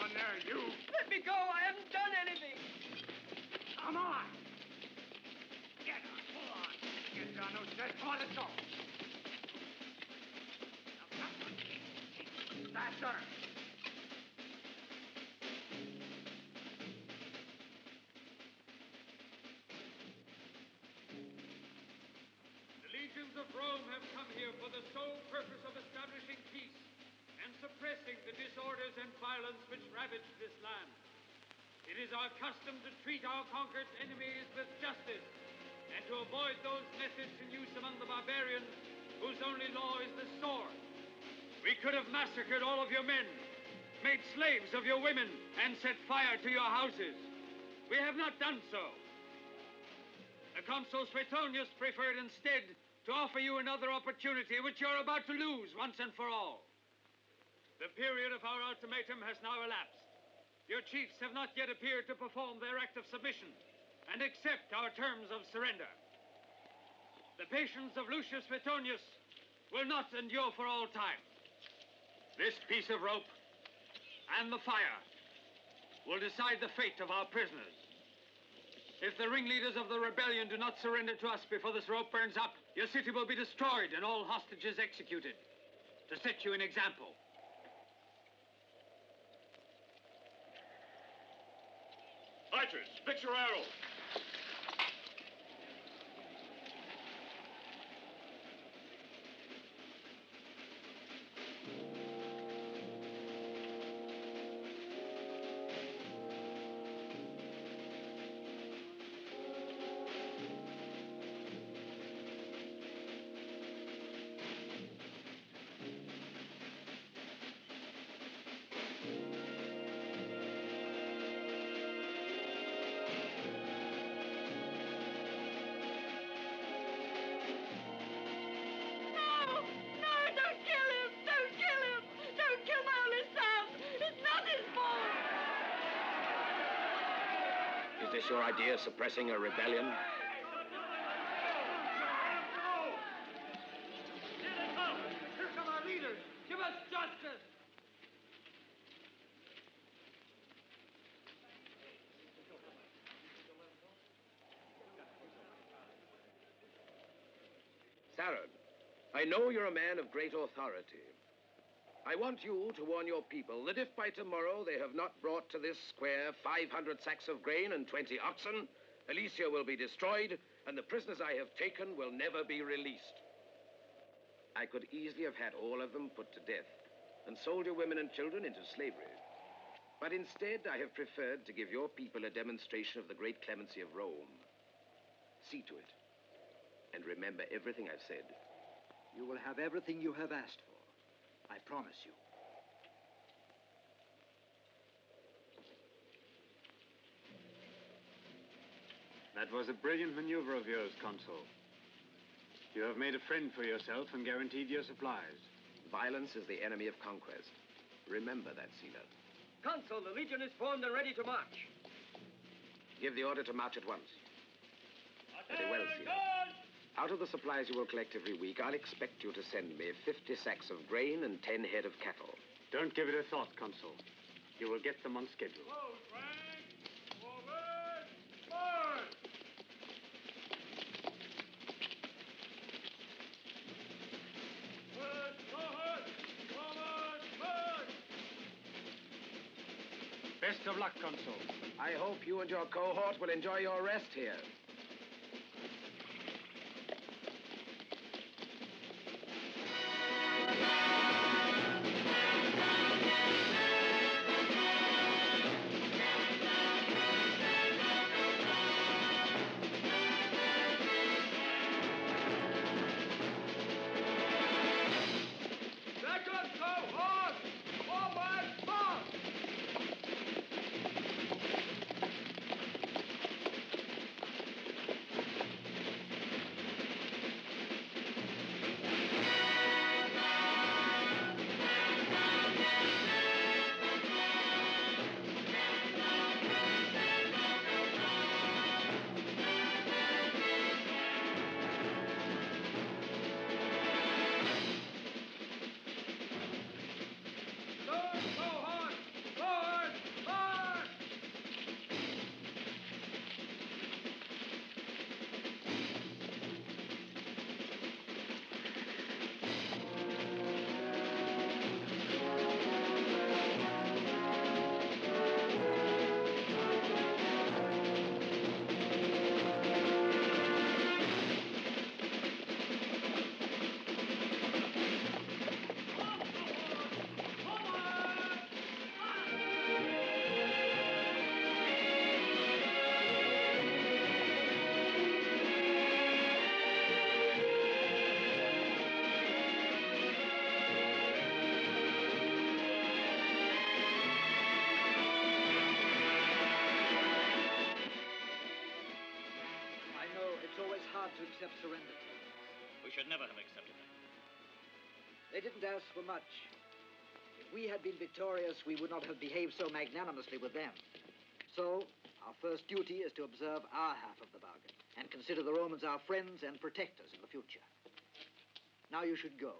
on there, you. Let me go. I haven't done anything. Come on. Get on. Pull on. Get down those dead. Come on, let's go. Faster. The legions of Rome have come here for the sole purpose of establishing peace and suppressing the disorders and violence which ravage this land. It is our custom to treat our conquered enemies with justice and to avoid those methods in use among the barbarians whose only law is the sword. We could have massacred all of your men, made slaves of your women, and set fire to your houses. We have not done so. The consul Suetonius preferred instead to offer you another opportunity which you're about to lose once and for all. The period of our ultimatum has now elapsed. Your chiefs have not yet appeared to perform their act of submission and accept our terms of surrender. The patience of Lucius Suetonius will not endure for all time. This piece of rope and the fire will decide the fate of our prisoners. If the ringleaders of the rebellion do not surrender to us before this rope burns up, your city will be destroyed and all hostages executed to set you an example. Archers, fix your arrows. Is this your idea of suppressing a rebellion? Here they come! Here come our leaders! Give us justice! Saron, I know you're a man of great authority. I want you to warn your people that if by tomorrow they have not brought to this square 500 sacks of grain and 20 oxen, Alesia will be destroyed, and the prisoners I have taken will never be released. I could easily have had all of them put to death and sold your women and children into slavery. But instead, I have preferred to give your people a demonstration of the great clemency of Rome. See to it, and remember everything I've said. You will have everything you have asked for. I promise you. That was a brilliant maneuver of yours, Consul. You have made a friend for yourself and guaranteed your supplies. Violence is the enemy of conquest. Remember that, Sila. Consul, the legion is formed and ready to march. Give the order to march at once. Very well, Sila. Out of the supplies you will collect every week, I'll expect you to send me 50 sacks of grain and 10 head of cattle. Don't give it a thought, Consul. You will get them on schedule. Close ranks! Forward! March! Push forward! Forward! March! Best of luck, Consul. I hope you and your cohort will enjoy your rest here. accept surrender. We should never have accepted it. They didn't ask for much. If we had been victorious, we would not have behaved so magnanimously with them. So, our first duty is to observe our half of the bargain and consider the Romans our friends and protectors in the future. Now you should go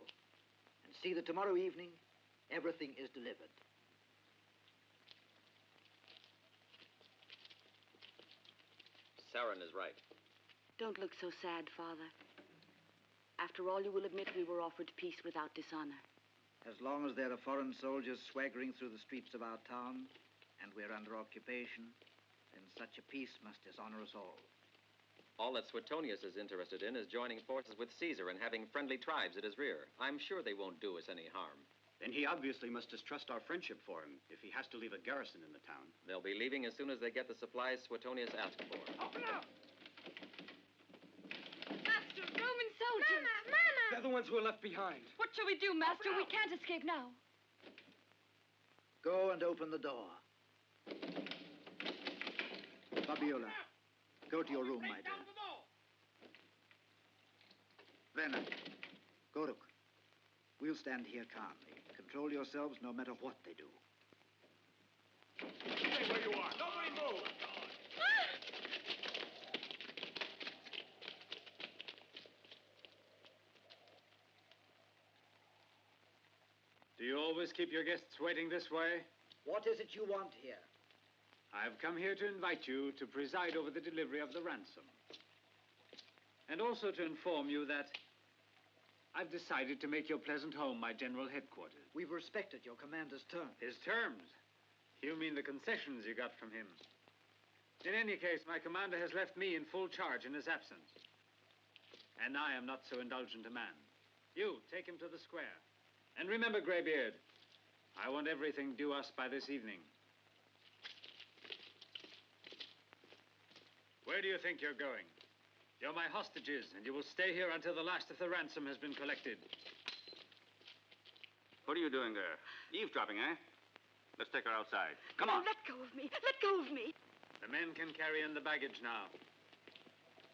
and see that tomorrow evening everything is delivered. Sarin is right. Don't look so sad, Father. After all, you will admit we were offered peace without dishonor. As long as there are foreign soldiers swaggering through the streets of our town, and we're under occupation, then such a peace must dishonor us all. All that Suetonius is interested in is joining forces with Caesar and having friendly tribes at his rear. I'm sure they won't do us any harm. Then he obviously must distrust our friendship for him if he has to leave a garrison in the town. They'll be leaving as soon as they get the supplies Suetonius asked for. Open up! Master, Roman soldiers! Mama! They're the ones who are left behind. What shall we do, Master? We can't escape now. Go and open the door. Fabiola, go to your room, my dear. Brenno, Goruk, we'll stand here calmly. Control yourselves no matter what they do. Stay where you are. Nobody move. Do you always keep your guests waiting this way? What is it you want here? I've come here to invite you to preside over the delivery of the ransom. And also to inform you that I've decided to make your pleasant home my general headquarters. We've respected your commander's terms. His terms? You mean the concessions you got from him? In any case, my commander has left me in full charge in his absence. And I am not so indulgent a man. You, take him to the square. And remember, Greybeard, I want everything due us by this evening. Where do you think you're going? You're my hostages, and you will stay here until the last of the ransom has been collected. What are you doing there? Eavesdropping, eh? Let's take her outside. Come No, on. let go of me. Let go of me. The men can carry in the baggage now.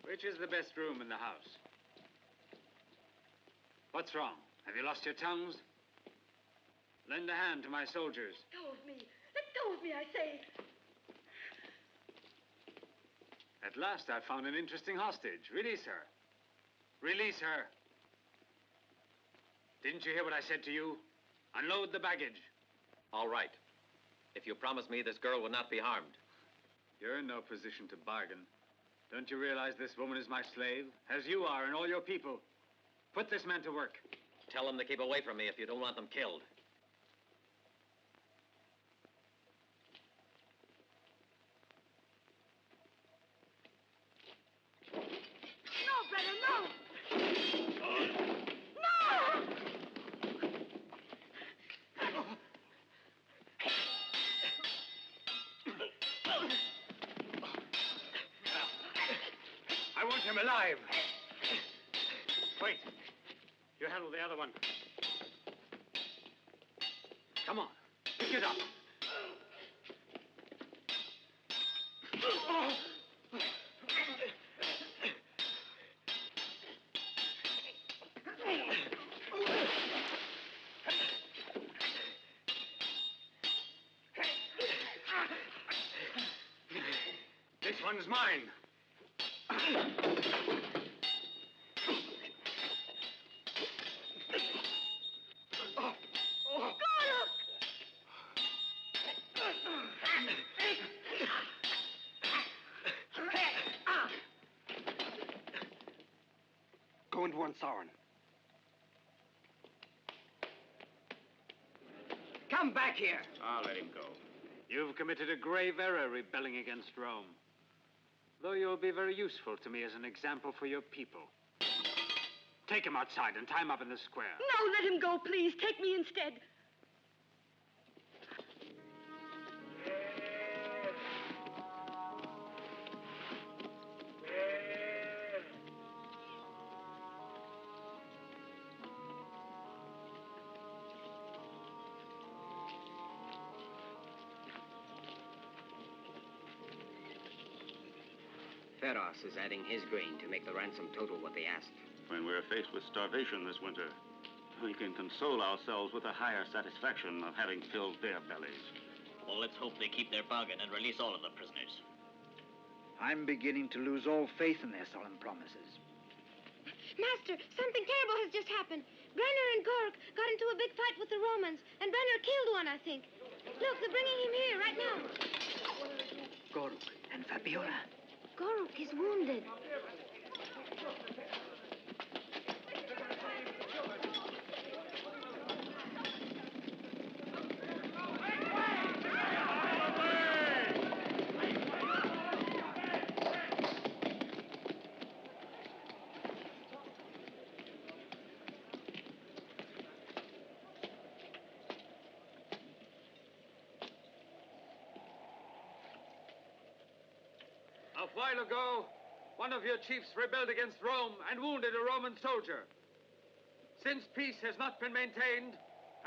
Which is the best room in the house? What's wrong? Have you lost your tongues? Lend a hand to my soldiers. Let go of me. Let go of me, I say. At last I found an interesting hostage. Release her. Release her. Didn't you hear what I said to you? Unload the baggage. All right. If you promise me this girl will not be harmed. You're in no position to bargain. Don't you realize this woman is my slave? As you are and all your people. Put this man to work. Tell them to keep away from me if you don't want them killed. No, Brenno, no! No! I want him alive. Wait. You handle the other one. Come on. Pick it up. This one's mine. Go and warn Sauron. Come back here. I'll let him go. You've committed a grave error rebelling against Rome. Though you'll be very useful to me as an example for your people. Take him outside and tie him up in the square. No, let him go, please. Take me instead. Eros is adding his grain to make the ransom total what they asked. When we're faced with starvation this winter, we can console ourselves with the higher satisfaction of having filled their bellies. Well, let's hope they keep their bargain and release all of the prisoners. I'm beginning to lose all faith in their solemn promises. Master, something terrible has just happened. Brenno and Gork got into a big fight with the Romans, and Brenno killed one, I think. Look, they're bringing him here right now. Gork and Fabiola. Gork is wounded. A while ago, one of your chiefs rebelled against Rome and wounded a Roman soldier. Since peace has not been maintained,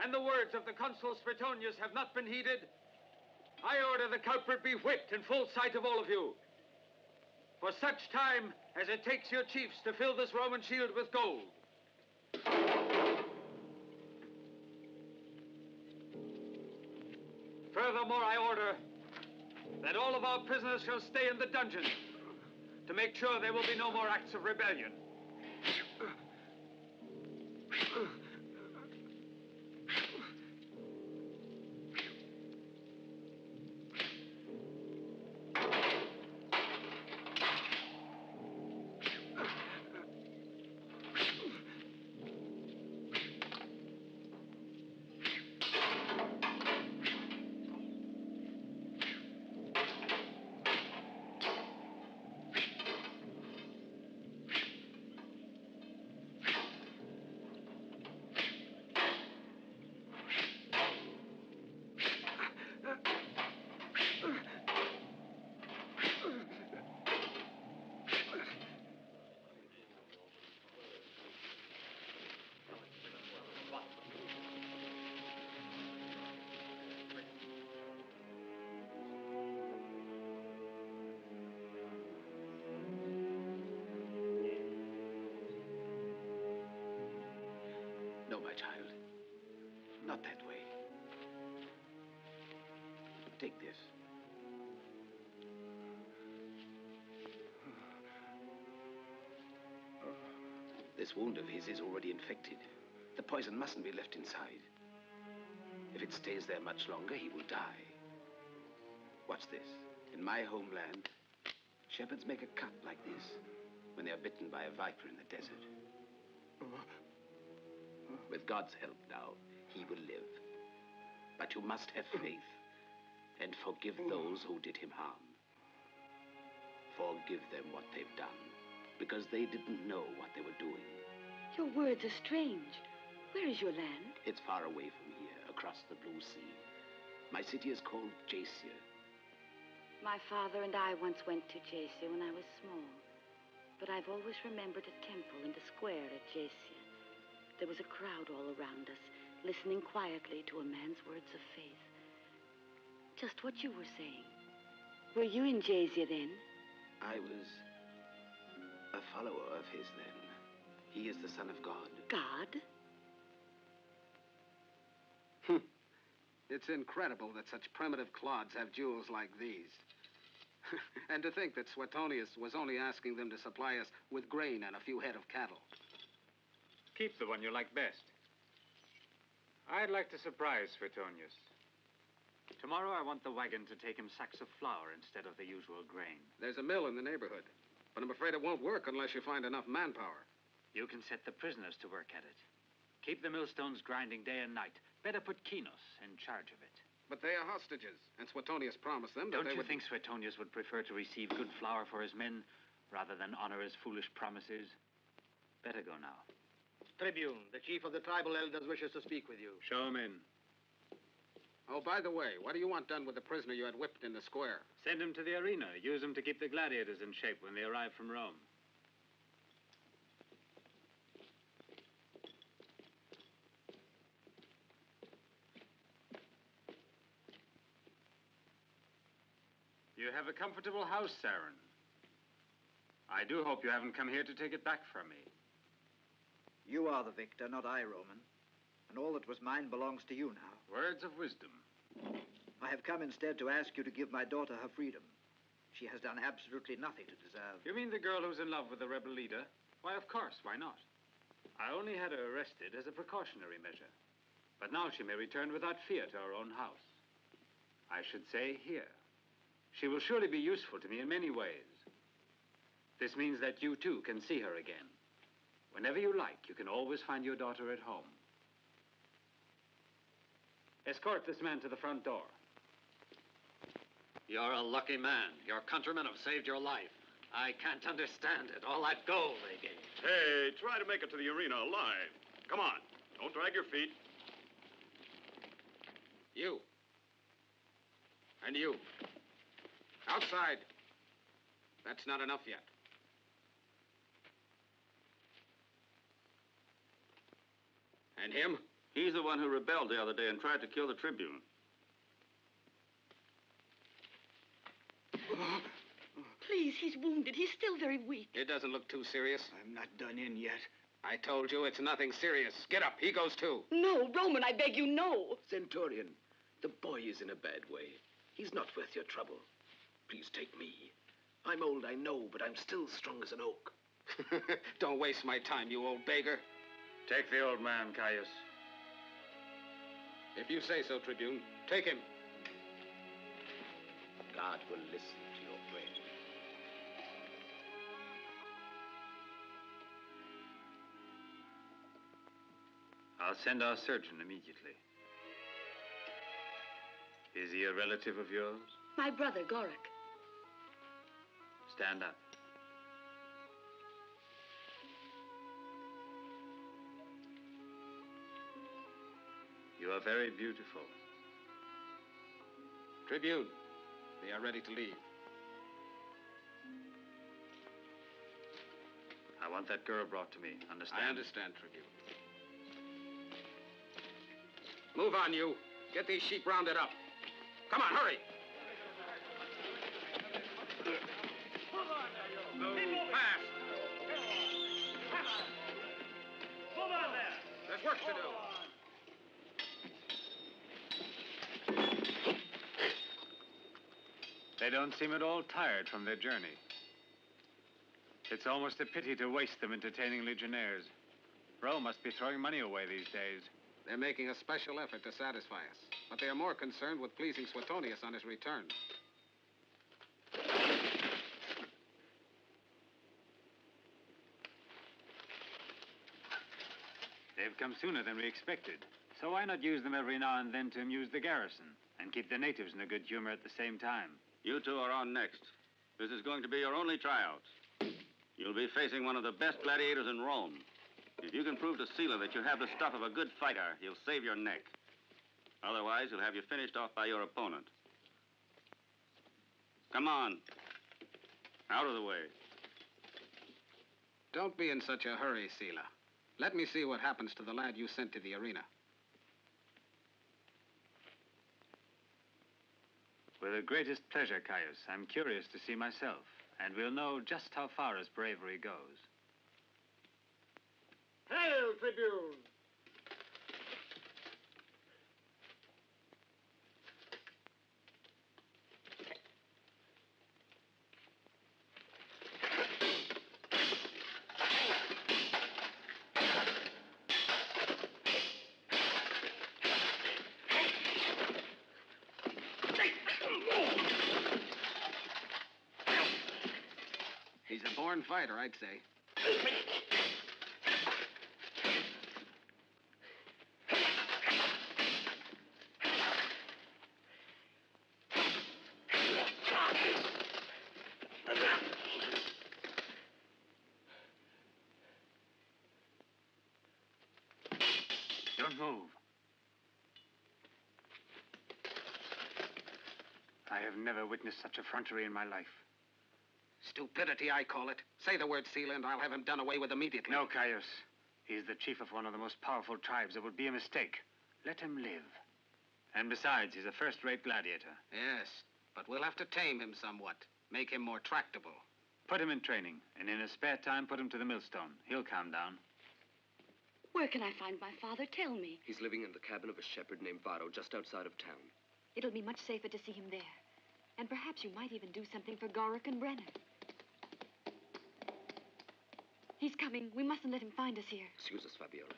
and the words of the consul Suetonius have not been heeded, I order the culprit be whipped in full sight of all of you. For such time as it takes your chiefs to fill this Roman shield with gold. Furthermore, I order that all of our prisoners shall stay in the dungeon to make sure there will be no more acts of rebellion. No, my child. Not that way. Take this. This wound of his is already infected. The poison mustn't be left inside. If it stays there much longer, he will die. Watch this. In my homeland, shepherds make a cut like this when they are bitten by a viper in the desert. With God's help now, he will live. But you must have faith and forgive those who did him harm. Forgive them what they've done, because they didn't know what they were doing. Your words are strange. Where is your land? It's far away from here, across the blue sea. My city is called Jacia. My father and I once went to Jacia when I was small. But I've always remembered a temple in the square at Jacia. There was a crowd all around us, listening quietly to a man's words of faith. Just what you were saying. Were you in Jacia then? I was a follower of his then. He is the Son of God. God? It's incredible that such primitive clods have jewels like these. And to think that Suetonius was only asking them to supply us with grain and a few head of cattle. Keep the one you like best. I'd like to surprise Suetonius. Tomorrow I want the wagon to take him sacks of flour instead of the usual grain. There's a mill in the neighborhood, but I'm afraid it won't work unless you find enough manpower. You can set the prisoners to work at it. Keep the millstones grinding day and night. Better put Kinos in charge of it. But they are hostages, and Suetonius promised them that Don't they you would... think Suetonius would prefer to receive good flour for his men rather than honor his foolish promises? Better go now. Tribune, the chief of the tribal elders wishes to speak with you. Show him in. Oh, by the way, what do you want done with the prisoner you had whipped in the square? Send him to the arena. Use him to keep the gladiators in shape when they arrive from Rome. You have a comfortable house, Sarin. I do hope you haven't come here to take it back from me. You are the victor, not I, Roman. And all that was mine belongs to you now. Words of wisdom. I have come instead to ask you to give my daughter her freedom. She has done absolutely nothing to deserve... You mean the girl who's in love with the rebel leader? Why, of course, why not? I only had her arrested as a precautionary measure. But now she may return without fear to her own house. I should say here. She will surely be useful to me in many ways. This means that you, too, can see her again. Whenever you like, you can always find your daughter at home. Escort this man to the front door. You're a lucky man. Your countrymen have saved your life. I can't understand it. All that gold they gave. Hey, try to make it to the arena alive. Come on. Don't drag your feet. You. And you. Outside. That's not enough yet. And him? He's the one who rebelled the other day and tried to kill the Tribune. Please, he's wounded. He's still very weak. It doesn't look too serious. I'm not done in yet. I told you it's nothing serious. Get up. He goes too. No, Roman, I beg you, no. Centurion, the boy is in a bad way. He's not worth your trouble. Please take me. I'm old, I know, but I'm still strong as an oak. Don't waste my time, you old beggar. Take the old man, Caius. If you say so, Tribune, take him. God will listen to your prayer. I'll send our surgeon immediately. Is he a relative of yours? My brother, Goric. Stand up. You are very beautiful. Tribune, they are ready to leave. I want that girl brought to me. Understand? I understand, Tribune. Move on, you. Get these sheep rounded up. Come on, hurry. Move fast. Move on there. There's work to do. They don't seem at all tired from their journey. It's almost a pity to waste them entertaining legionnaires. Rome must be throwing money away these days. They're making a special effort to satisfy us, but they are more concerned with pleasing Suetonius on his return. They've come sooner than we expected. So why not use them every now and then to amuse the garrison and keep the natives in a good humor at the same time? You two are on next. This is going to be your only tryouts. You'll be facing one of the best gladiators in Rome. If you can prove to Sila that you have the stuff of a good fighter, he'll save your neck. Otherwise, he'll have you finished off by your opponent. Come on. Out of the way. Don't be in such a hurry, Sila. Let me see what happens to the lad you sent to the arena. With the greatest pleasure, Caius. I'm curious to see myself, and we'll know just how far his bravery goes. Hail, Tribune! He's a born fighter, I'd say. Don't move. I have never witnessed such effrontery in my life. Stupidity, I call it. Say the word, Sila, and I'll have him done away with immediately. No, Caius. He's the chief of one of the most powerful tribes. It would be a mistake. Let him live. And besides, he's a first-rate gladiator. Yes, but we'll have to tame him somewhat. Make him more tractable. Put him in training, and in his spare time, put him to the millstone. He'll calm down. Where can I find my father? Tell me. He's living in the cabin of a shepherd named Varro, just outside of town. It'll be much safer to see him there. And perhaps you might even do something for Gorick and Brenner. He's coming. We mustn't let him find us here. Excuse us, Fabiola.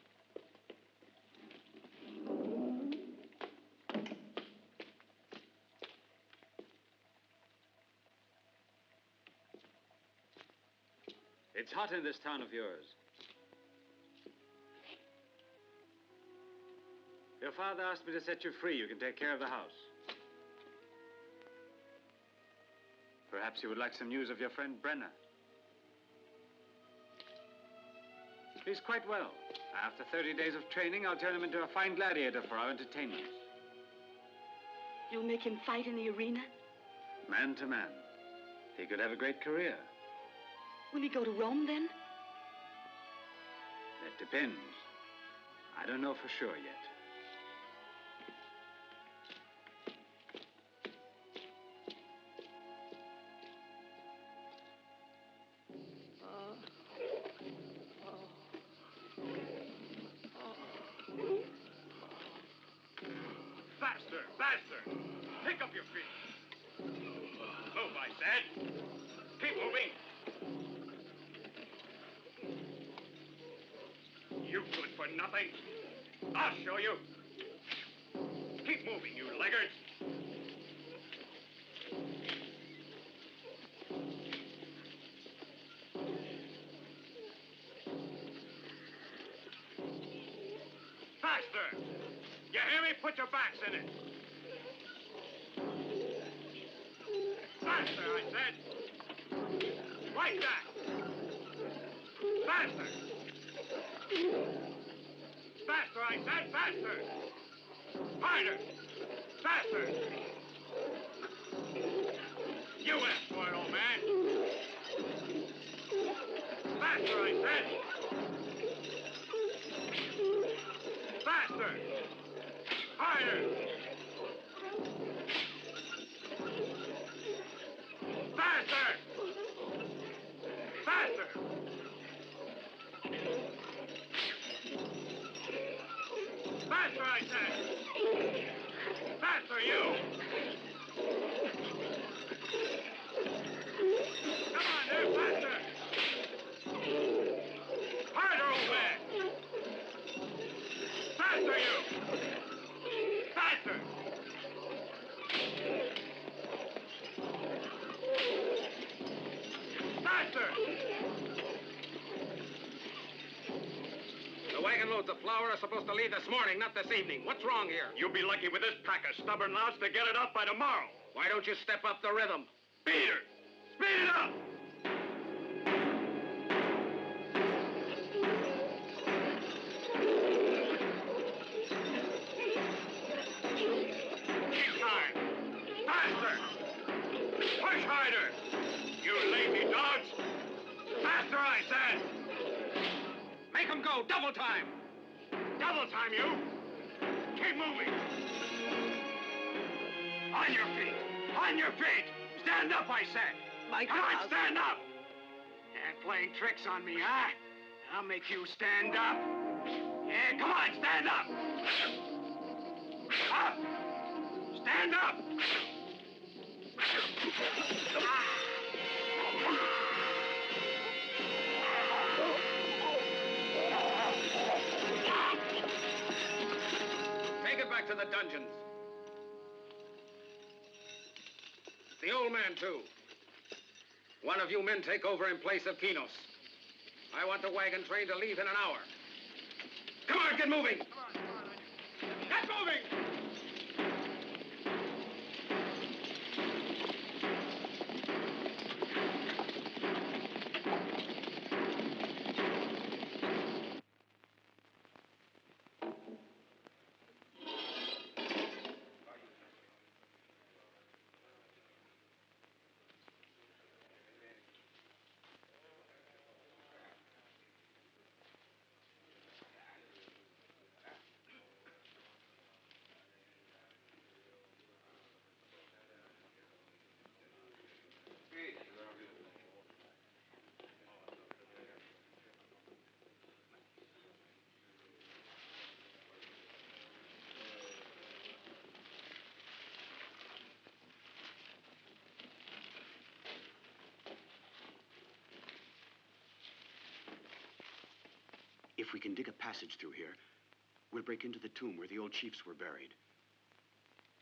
It's hot in this town of yours. Your father asked me to set you free. You can take care of the house. Perhaps you would like some news of your friend Brenner. He's quite well. After 30 days of training, I'll turn him into a fine gladiator for our entertainment. You'll make him fight in the arena? Man to man. He could have a great career. Will he go to Rome, then? That depends. I don't know for sure yet. Faster, faster! Pick up your feet! Move, I said! Keep moving! You good for nothing? I'll show you! Keep moving, you laggards! Faster! You hear me? Put your backs in it! Faster, I said! Like that! Faster! Faster, I said! Faster! Harder! Faster! You asked for it, old man! Faster, I said! Faster! Harder! Faster! Faster! Faster, I said! Faster, you! Come on there, faster! Harder, old man! Faster, you! Faster! Faster! The wagon loads of flour are supposed to leave this morning, not this evening. What's wrong here? You'll be lucky with this pack of stubborn louts to get it up by tomorrow. Why don't you step up the rhythm? Beat her! Speed it up! Keep time! Faster! Push harder! You lazy dogs! Faster, I said! Make them go! Double time! Double time, you! Keep moving! On your feet! On your feet! Stand up, I said! Come on, stand up! And playing tricks on me, huh? I'll make you stand up. Yeah, come on, stand up! Up! Stand up! Take it back to the dungeons. The old man, too. One of you men take over in place of Kinos. I want the wagon train to leave in an hour. Come on, get moving! Get moving! If we can dig a passage through here, we'll break into the tomb where the old chiefs were buried.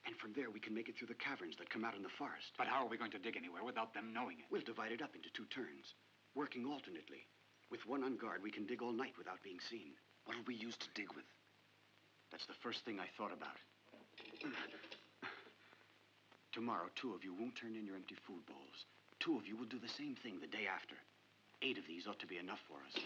And from there, we can make it through the caverns that come out in the forest. But how are we going to dig anywhere without them knowing it? We'll divide it up into 2 turns, working alternately. With one on guard, we can dig all night without being seen. What'll we use to dig with? That's the first thing I thought about. Tomorrow, 2 of you won't turn in your empty food bowls. 2 of you will do the same thing the day after. 8 of these ought to be enough for us.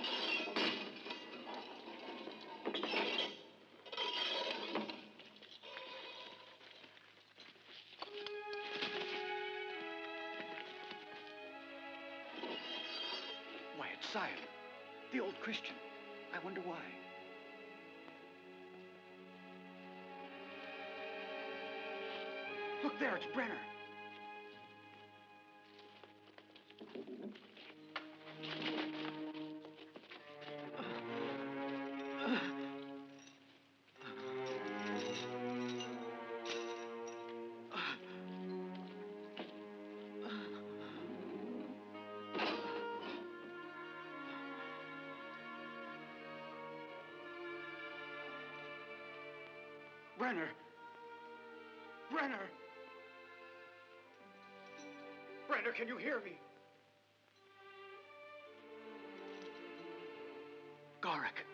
Why, it's Sire, the old Christian. I wonder why. Look there, it's Brenner. Brenner! Brenner! Brenner, can you hear me? Garak.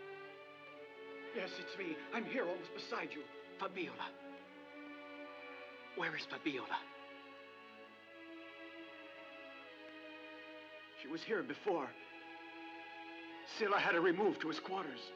Yes, it's me. I'm here, almost beside you. Fabiola. Where is Fabiola? She was here before. Scylla had her removed to his quarters.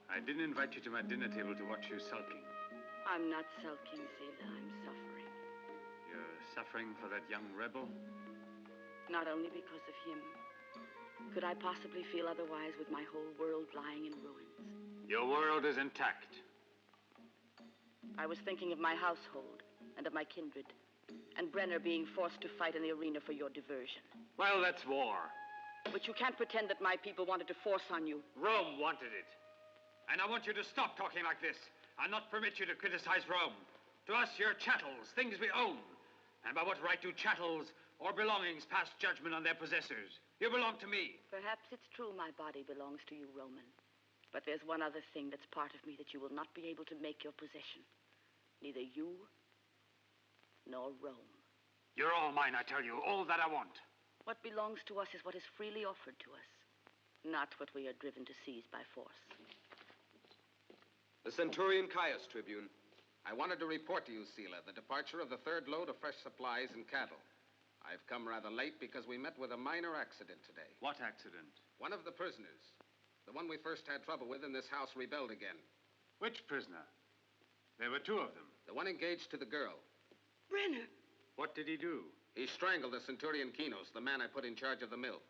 I didn't invite you to my dinner table to watch you sulking. I'm not sulking, Zila. I'm suffering. You're suffering for that young rebel? Not only because of him. Could I possibly feel otherwise with my whole world lying in ruins? Your world is intact. I was thinking of my household and of my kindred, and Brenner being forced to fight in the arena for your diversion. Well, that's war. But you can't pretend that my people wanted to force on you. Rome wanted it. And I want you to stop talking like this. I'll not permit you to criticize Rome. To us, you're chattels, things we own. And by what right do chattels or belongings pass judgment on their possessors? You belong to me. Perhaps it's true my body belongs to you, Roman. But there's one other thing that's part of me that you will not be able to make your possession. Neither you nor Rome. You're all mine, I tell you. All that I want. What belongs to us is what is freely offered to us, not what we are driven to seize by force. The Centurion Caius, Tribune. I wanted to report to you, Scylla, the departure of the 3rd load of fresh supplies and cattle. I've come rather late because we met with a minor accident today. What accident? One of the prisoners. The one we first had trouble with in this house rebelled again. Which prisoner? There were 2 of them. The one engaged to the girl. Brenner! What did he do? He strangled the Centurion Kinos, the man I put in charge of the mill.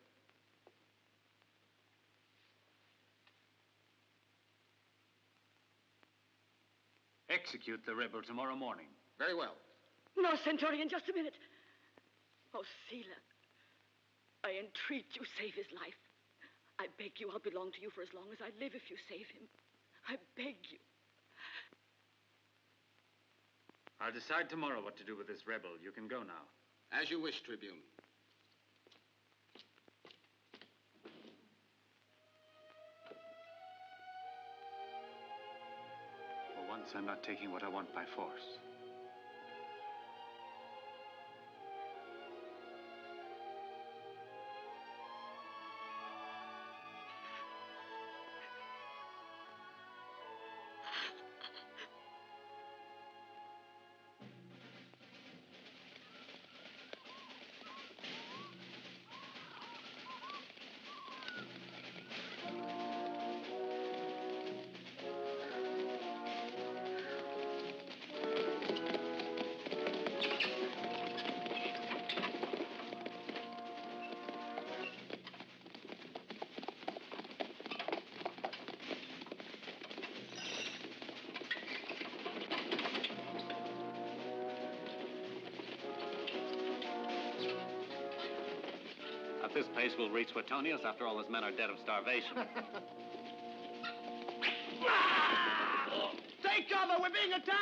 Execute the rebel tomorrow morning. Very well. No, Centurion, just a minute. Oh, Scylla, I entreat you, save his life. I beg you, I'll belong to you for as long as I live if you save him. I beg you. I'll decide tomorrow what to do with this rebel. You can go now. As you wish, Tribune. For once, I'm not taking what I want by force. At this pace, we'll reach Suetonius. After all, his men are dead of starvation. Take cover! We're being attacked!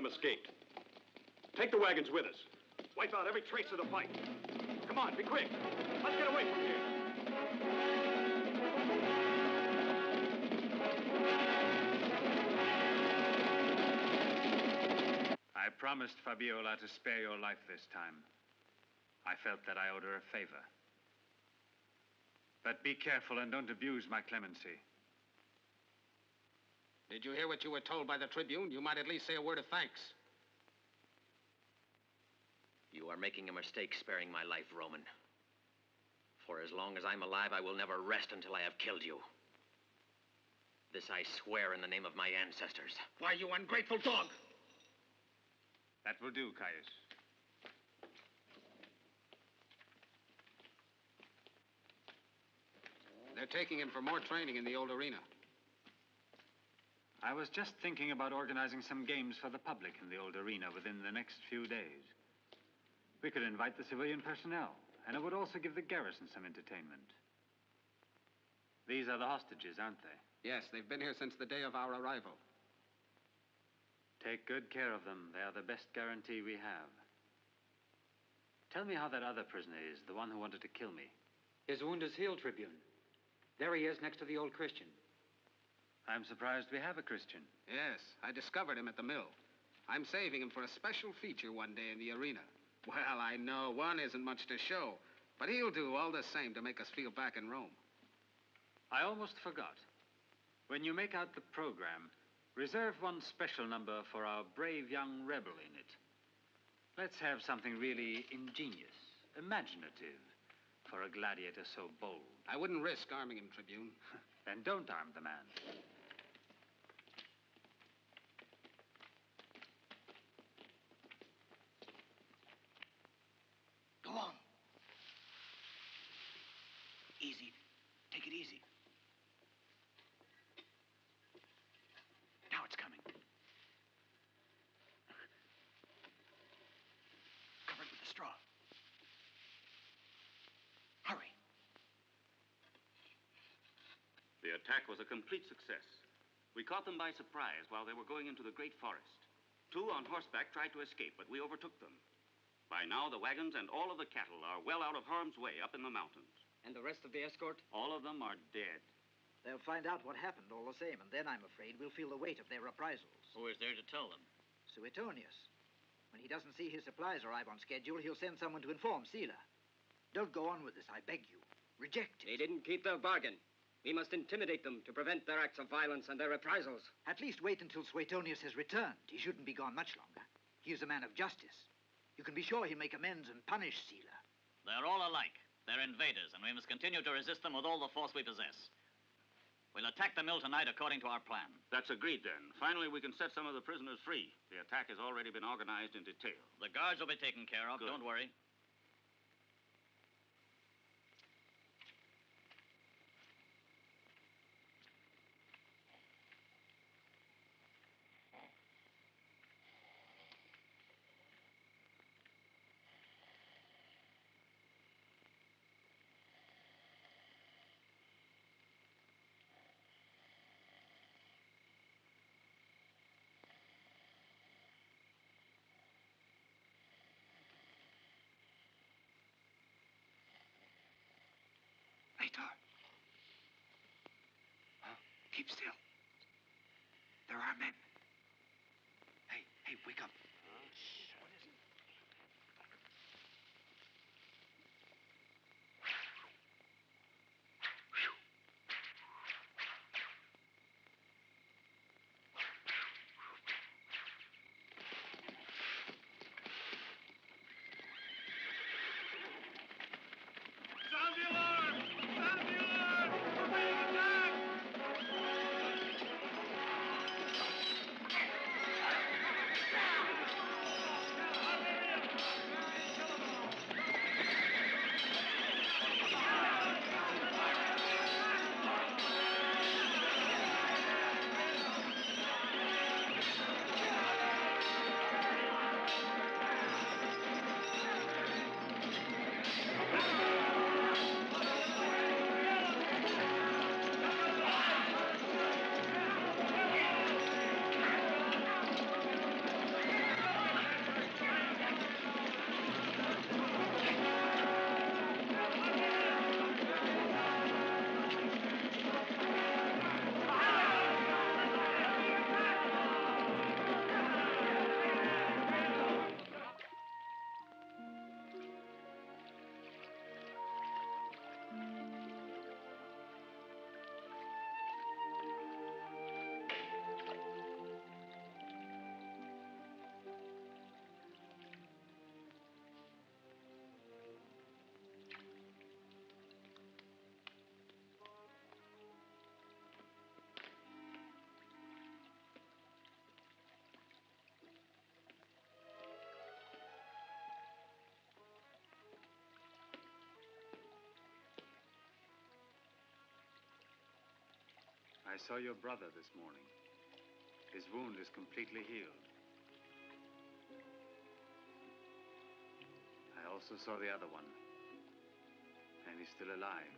Escaped. Take the wagons with us. Wipe out every trace of the fight. Come on, be quick. Let's get away from here. I promised Fabiola to spare your life this time. I felt that I owed her a favor. But be careful and don't abuse my clemency. Did you hear what you were told by the Tribune? You might at least say a word of thanks. You are making a mistake sparing my life, Roman. For as long as I'm alive, I will never rest until I have killed you. This I swear in the name of my ancestors. Why, you ungrateful dog! That will do, Caius. They're taking him for more training in the old arena. I was just thinking about organizing some games for the public in the old arena within the next few days. We could invite the civilian personnel, and it would also give the garrison some entertainment. These are the hostages, aren't they? Yes, they've been here since the day of our arrival. Take good care of them. They are the best guarantee we have. Tell me how that other prisoner is, the one who wanted to kill me. His wound is healed, Tribune. There he is next to the old Christian. I'm surprised we have a Christian. Yes, I discovered him at the mill. I'm saving him for a special feature one day in the arena. Well, I know one isn't much to show, but he'll do all the same to make us feel back in Rome. I almost forgot. When you make out the program, reserve one special number for our brave young rebel in it. Let's have something really ingenious, imaginative, for a gladiator so bold. I wouldn't risk arming him, Tribune. Then don't arm the man. Go on. Easy. Take it easy. Now it's coming. Cover it with the straw. Hurry. The attack was a complete success. We caught them by surprise while they were going into the great forest. 2 on horseback tried to escape, but we overtook them. By now, the wagons and all of the cattle are well out of harm's way up in the mountains. And the rest of the escort? All of them are dead. They'll find out what happened all the same, and then I'm afraid we'll feel the weight of their reprisals. Who is there to tell them? Suetonius. When he doesn't see his supplies arrive on schedule, he'll send someone to inform Sila. Don't go on with this, I beg you. Reject it. They didn't keep their bargain. We must intimidate them to prevent their acts of violence and their reprisals. At least wait until Suetonius has returned. He shouldn't be gone much longer. He is a man of justice. You can be sure he'll make amends and punish Sila. They're all alike. They're invaders, and we must continue to resist them with all the force we possess. We'll attack the mill tonight according to our plan. That's agreed, then. Finally, we can set some of the prisoners free. The attack has already been organized in detail. The guards will be taken care of. Good. Don't worry. Later. Huh? Keep still. There are men. Hey, wake up. What is it? Sound the alarm! Sound the alarm! We're being attacked! I saw your brother this morning. His wound is completely healed. I also saw the other one. And he's still alive.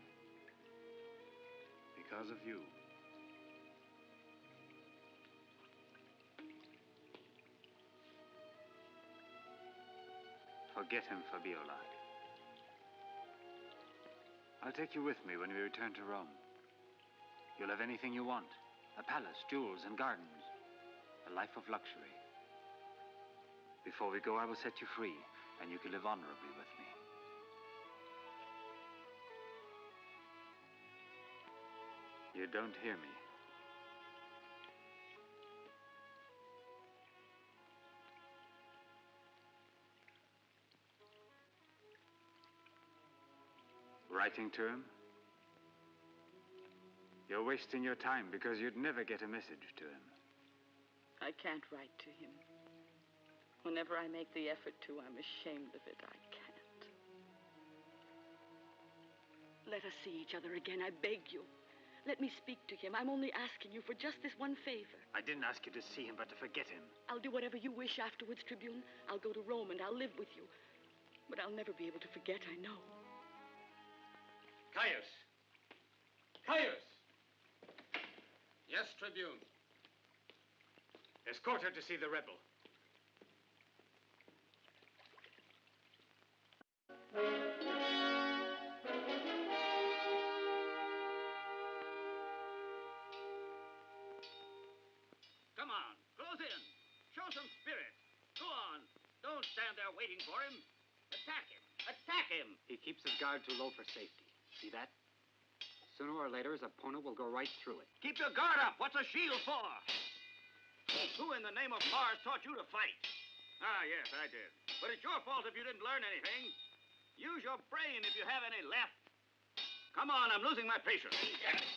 Because of you. Forget him, Fabiola. I'll take you with me when we return to Rome. You'll have anything you want. A palace, jewels, and gardens. A life of luxury. Before we go, I will set you free, and you can live honorably with me. You don't hear me. Writing to him? You're wasting your time because you'd never get a message to him. I can't write to him. Whenever I make the effort to, I'm ashamed of it. I can't. Let us see each other again, I beg you. Let me speak to him. I'm only asking you for just this one favor. I didn't ask you to see him, but to forget him. I'll do whatever you wish afterwards, Tribune. I'll go to Rome and I'll live with you. But I'll never be able to forget, I know. Caius! Caius! Yes, Tribune. Escort her to see the rebel. Come on, close in. Show some spirit. Go on. Don't stand there waiting for him. Attack him. Attack him. He keeps his guard too low for safety. See that? Sooner or later, his opponent will go right through it. Keep your guard up. What's a shield for? Who in the name of Mars taught you to fight? Ah, yes, I did. But it's your fault if you didn't learn anything. Use your brain if you have any left. Come on, I'm losing my patience.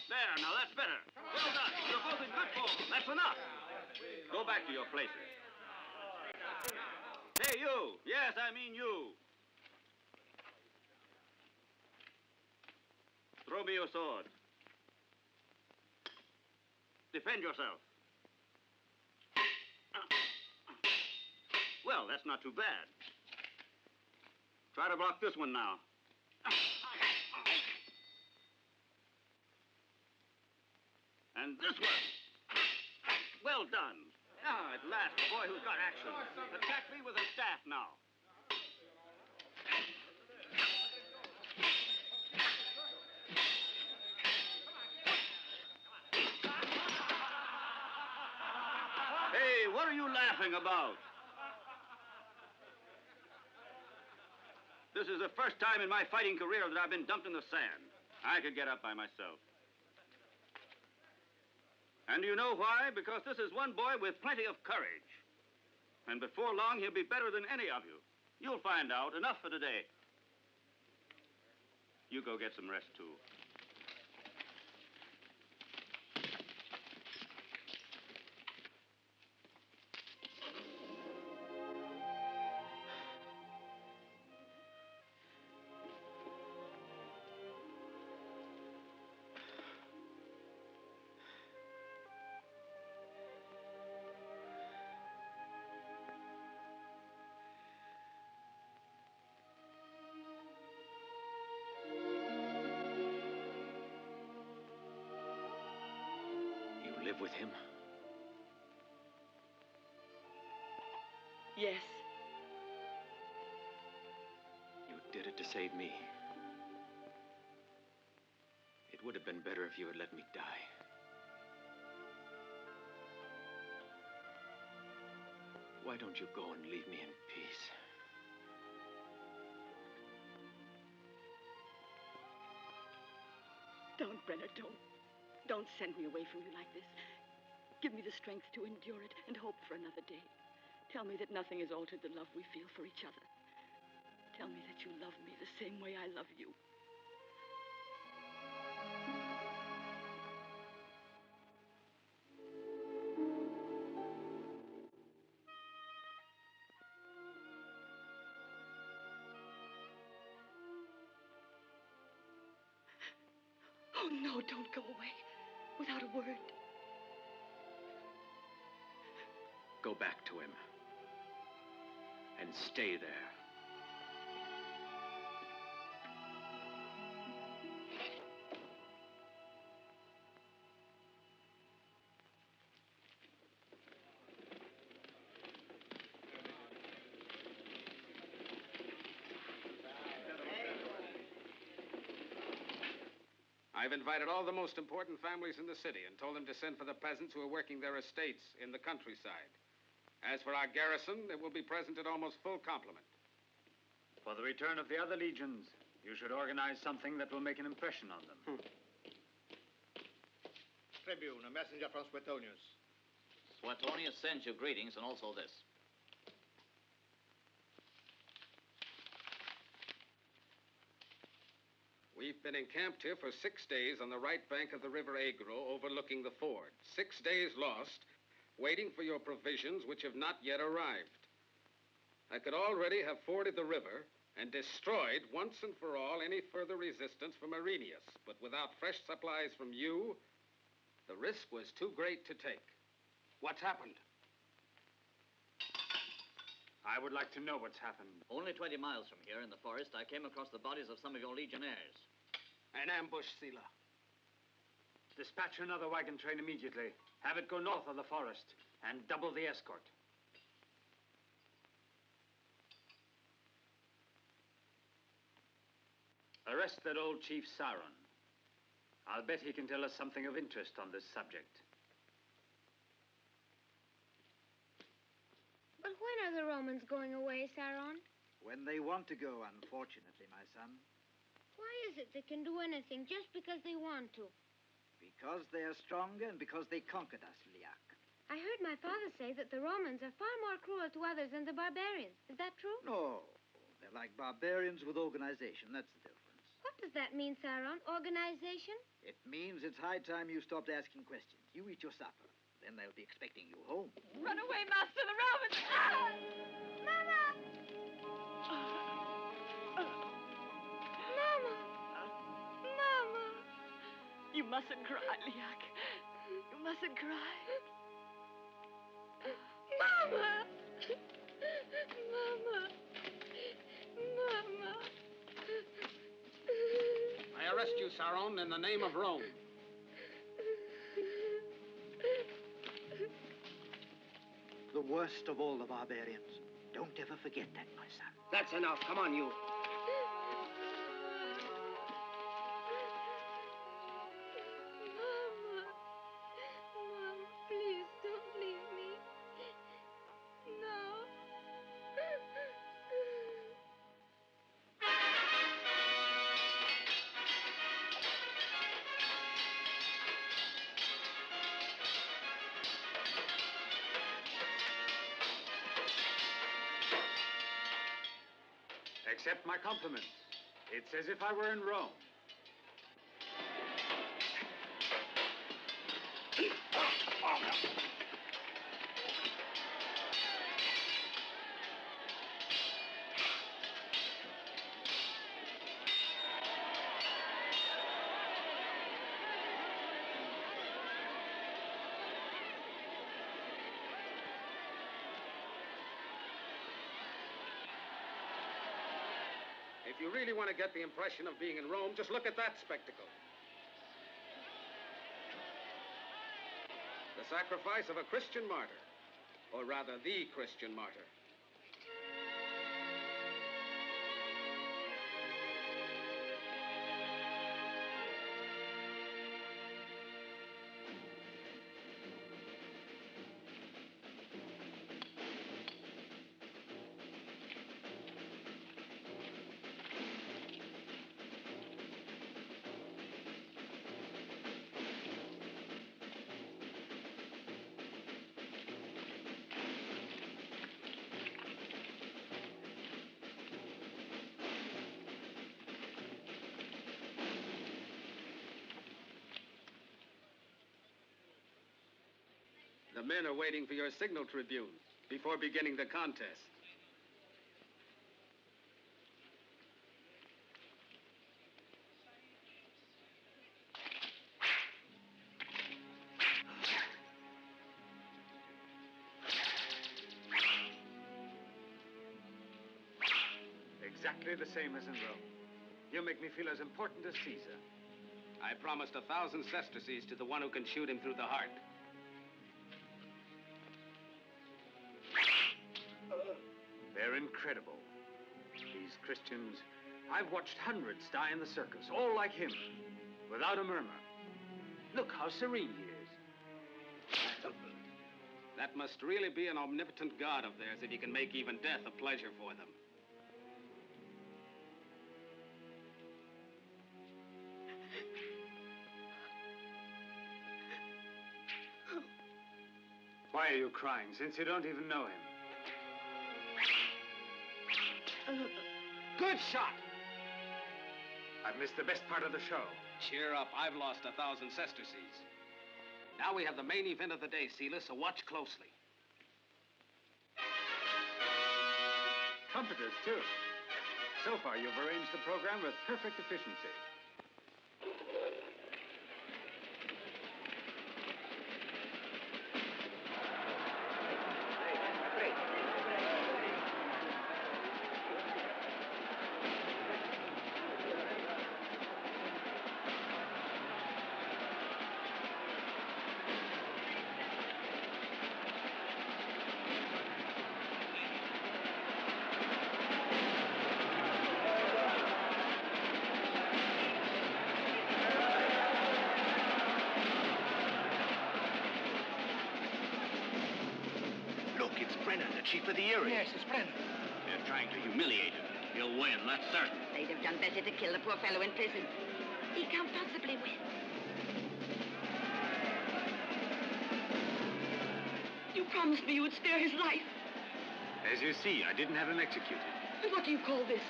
There, now that's better. Well done. You're both in good form. That's enough. Go back to your places. Hey, you. Yes, I mean you. Throw me your sword. Defend yourself. Well, that's not too bad. Try to block this one now. And this one. Well done. Now, at last, a boy who's got action. Attack me with a staff now. Hey, what are you laughing about? This is the first time in my fighting career that I've been dumped in the sand. I could get up by myself. And do you know why? Because this is one boy with plenty of courage. And before long, he'll be better than any of you. You'll find out. Enough for today. You go get some rest, too. Live with him? Yes. You did it to save me. It would have been better if you had let me die. Why don't you go and leave me in peace? Don't, Brenner, don't. Don't send me away from you like this. Give me the strength to endure it and hope for another day. Tell me that nothing has altered the love we feel for each other. Tell me that you love me the same way I love you. Oh, no, don't go away without a word. Go back to him. And stay there. I've invited all the most important families in the city and told them to send for the peasants who are working their estates in the countryside. As for our garrison, it will be present at almost full complement. For the return of the other legions, you should organize something that will make an impression on them. Tribune, a messenger from Suetonius. Suetonius sends you greetings and also this. We've been encamped here for 6 days on the right bank of the river Agro, overlooking the ford. 6 days lost, waiting for your provisions, which have not yet arrived. I could already have forded the river and destroyed once and for all any further resistance from Arrhenius. But without fresh supplies from you, the risk was too great to take. What's happened? I would like to know what's happened. Only 20 miles from here in the forest, I came across the bodies of some of your legionnaires. An ambush, Sila. Dispatch another wagon train immediately. Have it go north of the forest and double the escort. Arrest that old chief Sauron. I'll bet he can tell us something of interest on this subject. But when are the Romans going away, Sauron? When they want to go, unfortunately, my son. Why is it they can do anything just because they want to? Because they are stronger and because they conquered us, Liak. I heard my father say that the Romans are far more cruel to others than the barbarians. Is that true? No. They're like barbarians with organization. That's the difference. What does that mean, Saron? Organization? It means it's high time you stopped asking questions. You eat your supper. Then they'll be expecting you home. Run away, Master. The Romans. Ah! Mama! Mama! Mama! You mustn't cry, Liak. You mustn't cry. Mama! Mama! Mama! I arrest you, Saron, in the name of Rome. The worst of all the barbarians. Don't ever forget that, my son. That's enough. Come on, you. Mama! Mama, please don't leave me. No. Accept my compliments. It's as if I were in Rome. If you really want to get the impression of being in Rome, just look at that spectacle. The sacrifice of a Christian martyr, or rather, the Christian martyr. The men are waiting for your signal, Tribune, before beginning the contest. Exactly the same as in Rome. You make me feel as important as Caesar. I promised 1,000 sesterces to the one who can shoot him through the heart. They're incredible. These Christians, I've watched hundreds die in the circus, all like him, without a murmur. Look how serene he is. That must really be an omnipotent God of theirs if he can make even death a pleasure for them. Why are you crying, since you don't even know him? Good shot! I've missed the best part of the show. Cheer up. I've lost 1,000 sesterces. Now we have the main event of the day, Sealer, so watch closely. Trumpeters, too. So far, you've arranged the program with perfect efficiency. Chief of the Erie. Yes, it's Brenno. They're trying to humiliate him. He'll win, that's certain. They'd have done better to kill the poor fellow in prison. He can't possibly win. promised me you would spare his life. As you see, I didn't have him executed. What do you call this?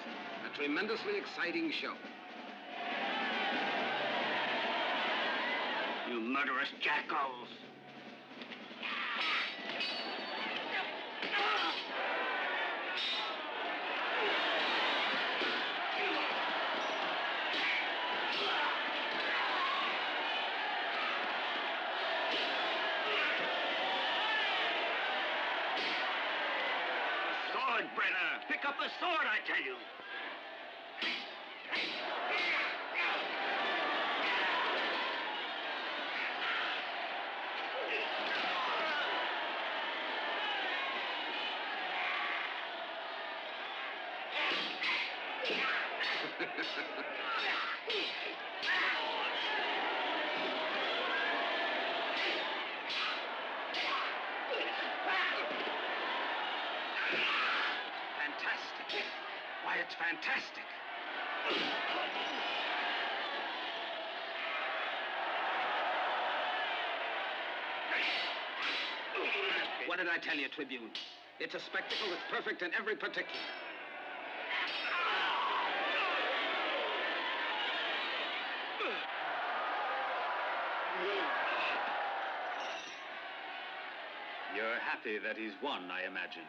A tremendously exciting show. You murderous jackals. Sword, Brenner! Pick up the sword, I tell you! Fantastic. Why, it's fantastic. What did I tell you, Tribune? It's a spectacle that's perfect in every particular. You're happy that he's won, I imagine.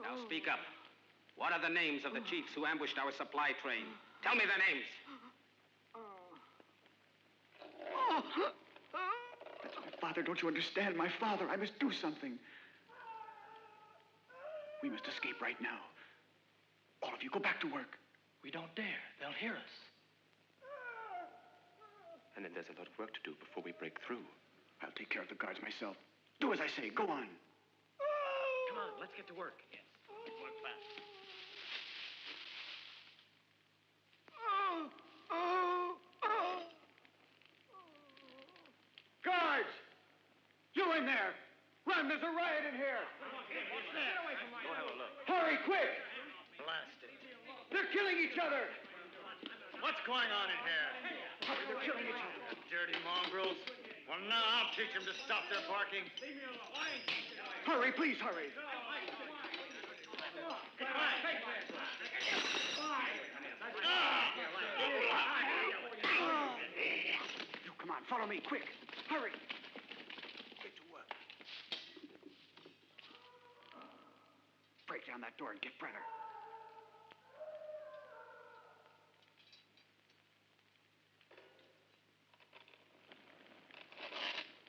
Now speak up. What are the names of the chiefs who ambushed our supply train? Tell me their names. That's my father. Don't you understand? My father. I must do something. We must escape right now. All of you, go back to work. We don't dare. They'll hear us. And then there's a lot of work to do before we break through. I'll take care of the guards myself. Do as I say. Go on. Come on, let's get to work. Yes. Work fast. Guards! You in there! Run, there's a riot in here! Go have a look. Hurry, quick! Blasted. They're killing each other! What's going on in here? Hurry, they're killing each other. Dirty mongrels. Well, now I'll teach them to stop their barking. Hurry, please hurry. You, come on, follow me, quick. Hurry. Get to work. Break down that door and get Brenner.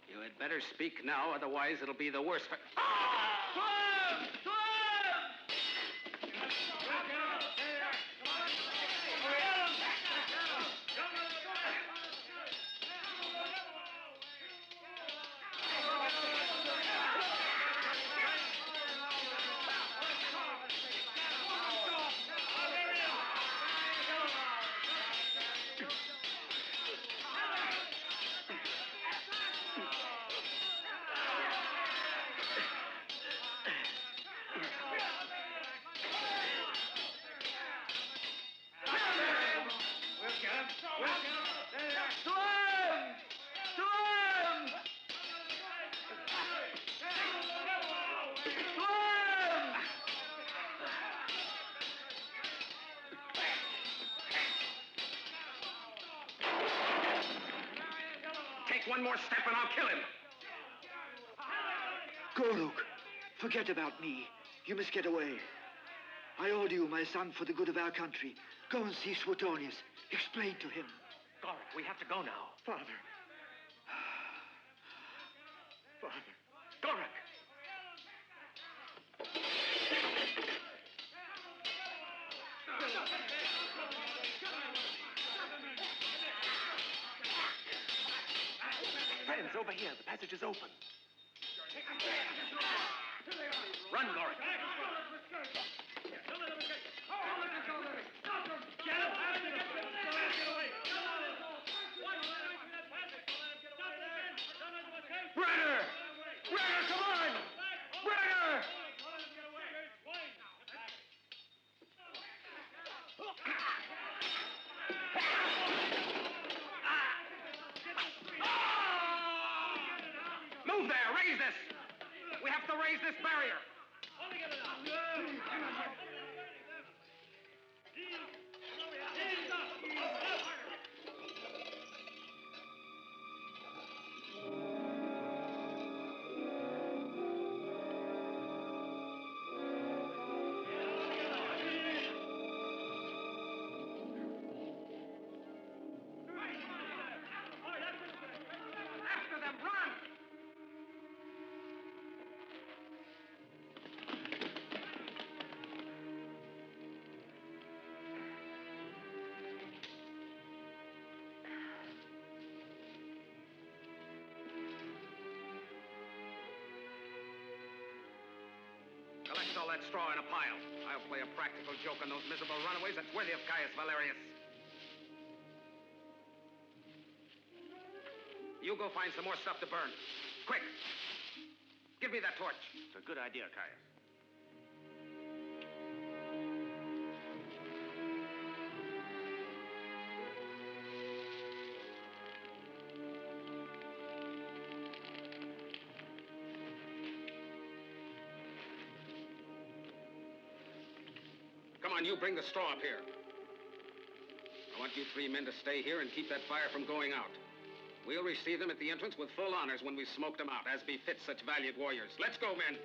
You had better speak now, otherwise it'll be the worse for... One more step and I'll kill him. Go, Luke. Forget about me. You must get away. I order you, my son, for the good of our country. Go and see Suetonius. Explain to him. Gorek, we have to go now. Father. Father. Gorek! Friends, over here. The passage is open. Run, Gorek. Move there! Raise this! We have to raise this barrier! After them, run! Collect all that straw in a pile. I'll play a practical joke on those miserable runaways that's worthy of Caius Valerius. You go find some more stuff to burn. Quick! Give me that torch. It's a good idea, Caius. Come on, you bring the straw up here. I want you three men to stay here and keep that fire from going out. We'll receive them at the entrance with full honors when we've smoked them out, as befits such valiant warriors. Let's go, men.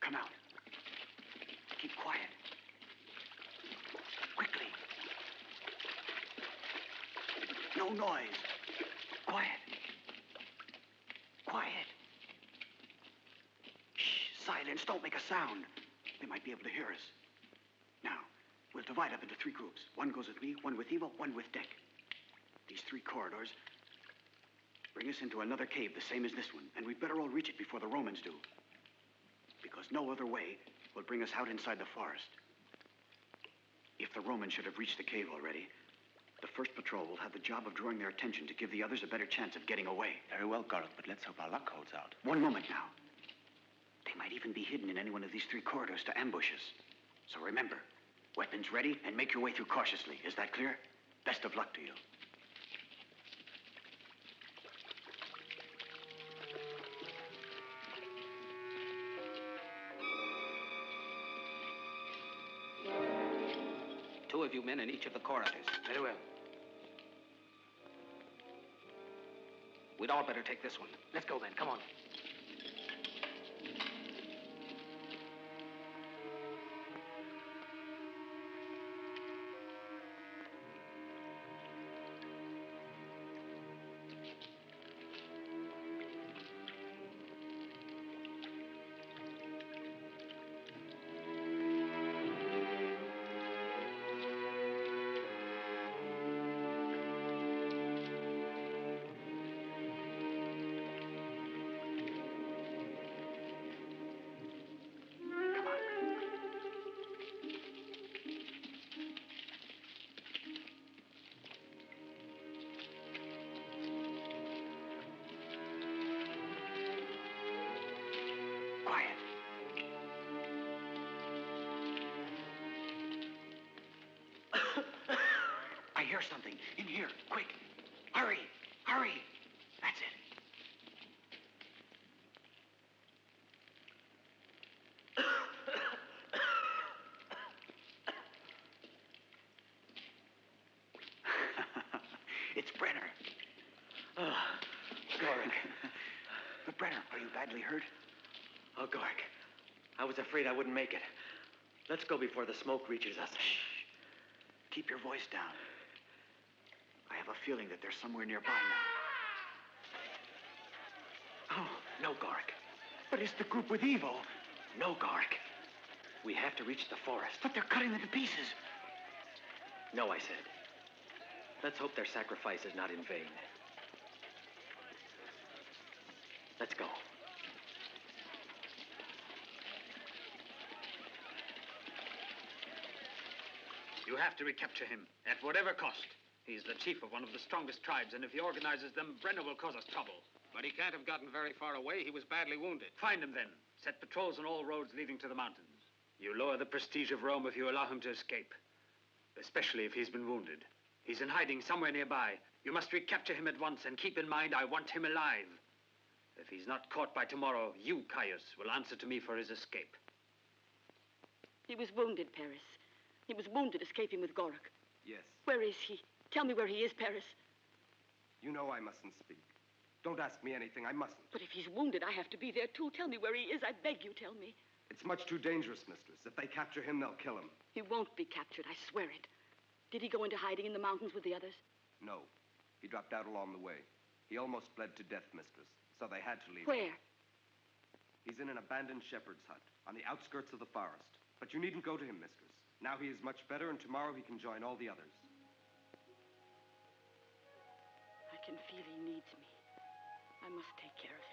Come out. Keep quiet. Quickly. No noise. Quiet. Quiet. Shh, silence. Don't make a sound. They might be able to hear us. Now, we'll divide up into three groups. One goes with me, one with Eva, one with Dick. These three corridors bring us into another cave the same as this one, and we'd better all reach it before the Romans do. Because no other way will bring us out inside the forest. If the Romans should have reached the cave already, the first patrol will have the job of drawing their attention to give the others a better chance of getting away. Very well, Garlic, but let's hope our luck holds out. One moment now. They might even be hidden in any one of these 3 corridors to ambush us. So remember, weapons ready and make your way through cautiously. Is that clear? Best of luck to you. Two of you men in each of the corridors. Very well. We'd all better take this one. Let's go then. Come on. I hear something. In here. Quick. Hurry. Hurry. That's it. It's Brenner. Oh, Goric. But Brenner, are you badly hurt? Oh, Goric. I was afraid I wouldn't make it. Let's go before the smoke reaches us. Shh. Keep your voice down. I have a feeling that they're somewhere nearby now. Oh, no, Goric. But it's the group with Evo. No, Goric. We have to reach the forest. But they're cutting them to pieces. No, I said. Let's hope their sacrifice is not in vain. Let's go. You have to recapture him, at whatever cost. He's the chief of one of the strongest tribes, and if he organizes them, Brenno will cause us trouble. But he can't have gotten very far away. He was badly wounded. Find him, then. Set patrols on all roads leading to the mountains. You lower the prestige of Rome if you allow him to escape. Especially if he's been wounded. He's in hiding somewhere nearby. You must recapture him at once, and keep in mind, I want him alive. If he's not caught by tomorrow, you, Caius, will answer to me for his escape. He was wounded, Paris. He was wounded escaping with Goric. Yes. Where is he? Tell me where he is, Paris. You know I mustn't speak. Don't ask me anything. I mustn't. But if he's wounded, I have to be there, too. Tell me where he is. I beg you, tell me. It's much too dangerous, mistress. If they capture him, they'll kill him. He won't be captured, I swear it. Did he go into hiding in the mountains with the others? No. He dropped out along the way. He almost bled to death, mistress. So they had to leave Where? him. He's in an abandoned shepherd's hut on the outskirts of the forest. But you needn't go to him, mistress. Now he is much better, and tomorrow he can join all the others. I can feel he needs me. I must take care of him.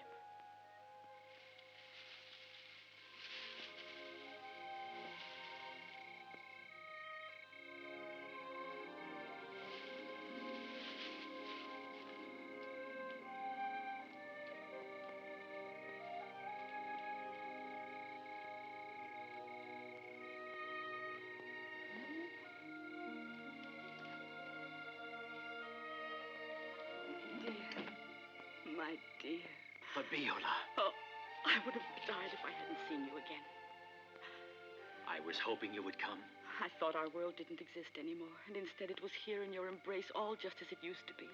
My dear. Fabiola. Oh, I would have died if I hadn't seen you again. I was hoping you would come. I thought our world didn't exist anymore, and instead it was here in your embrace, all just as it used to be.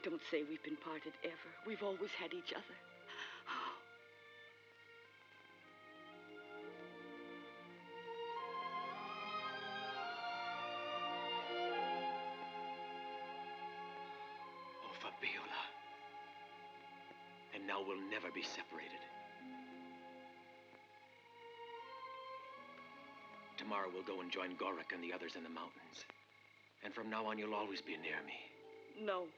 Don't say we've been parted ever. We've always had each other. Oh, Fabiola. And now we'll never be separated. Tomorrow we'll go and join Goric and the others in the mountains. And from now on, you'll always be near me. No.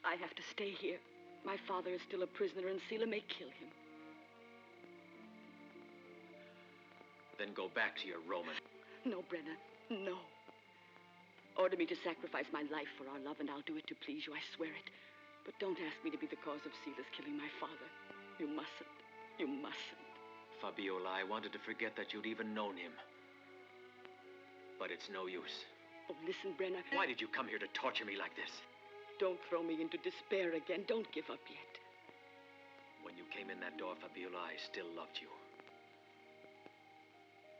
I have to stay here. My father is still a prisoner, and Sila may kill him. Then go back to your Roman. No, Brenna, no. Order me to sacrifice my life for our love, and I'll do it to please you, I swear it. But don't ask me to be the cause of Sila's killing my father. You mustn't. You mustn't. Fabiola, I wanted to forget that you'd even known him. But it's no use. Oh, listen, Brenna. Why did you come here to torture me like this? Don't throw me into despair again. Don't give up yet. When you came in that door, Fabiola, I still loved you.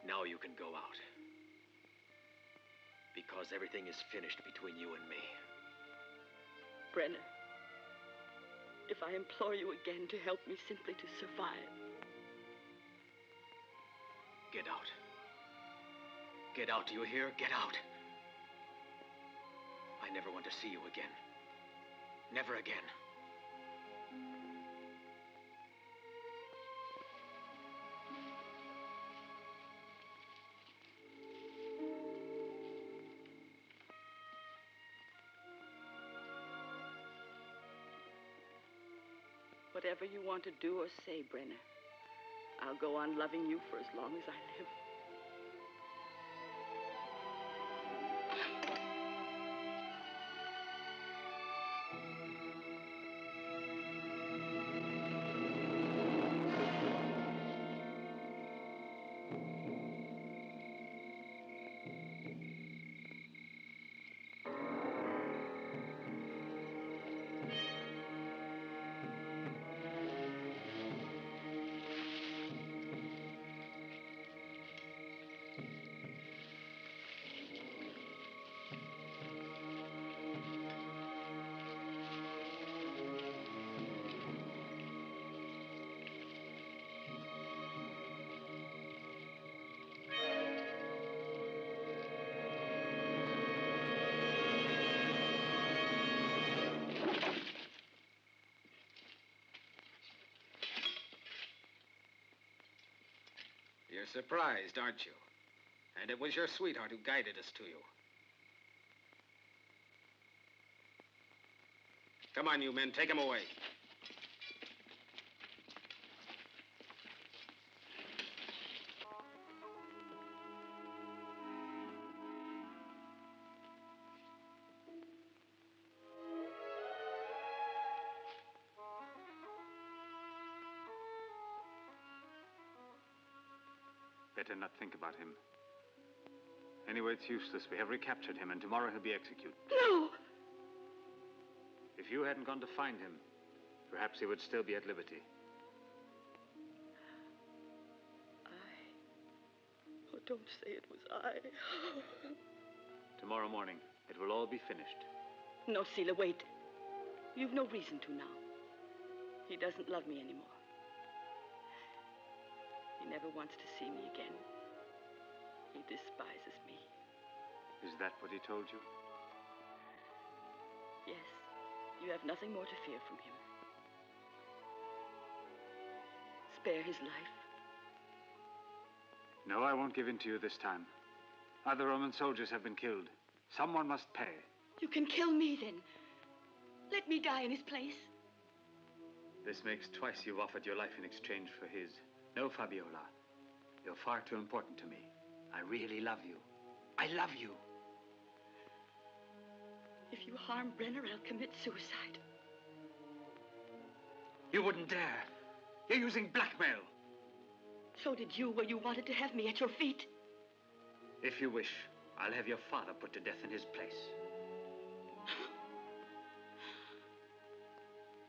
Now you can go out. Because everything is finished between you and me. Brenna, if I implore you again to help me simply to survive. Get out. Get out, do you hear? Get out. I never want to see you again. Never again. Whatever you want to do or say, Brenna, I'll go on loving you for as long as I live. You're surprised, aren't you? And it was your sweetheart who guided us to you. Come on, you men, take him away. Better not think about him. Anyway, it's useless. We have recaptured him, and tomorrow he'll be executed. No! If you hadn't gone to find him, perhaps he would still be at liberty. Oh, don't say it was I. Tomorrow morning, it will all be finished. No, Sila, wait. You've no reason to now. He doesn't love me anymore. He never wants to see me again. He despises me. Is that what he told you? Yes. You have nothing more to fear from him. Spare his life. No, I won't give in to you this time. Other Roman soldiers have been killed. Someone must pay. You can kill me, then. Let me die in his place. This makes twice you've offered your life in exchange for his. No, Fabiola. You're far too important to me. I really love you. I love you. If you harm Brenner, I'll commit suicide. You wouldn't dare. You're using blackmail. So did you when you wanted to have me at your feet. If you wish, I'll have your father put to death in his place.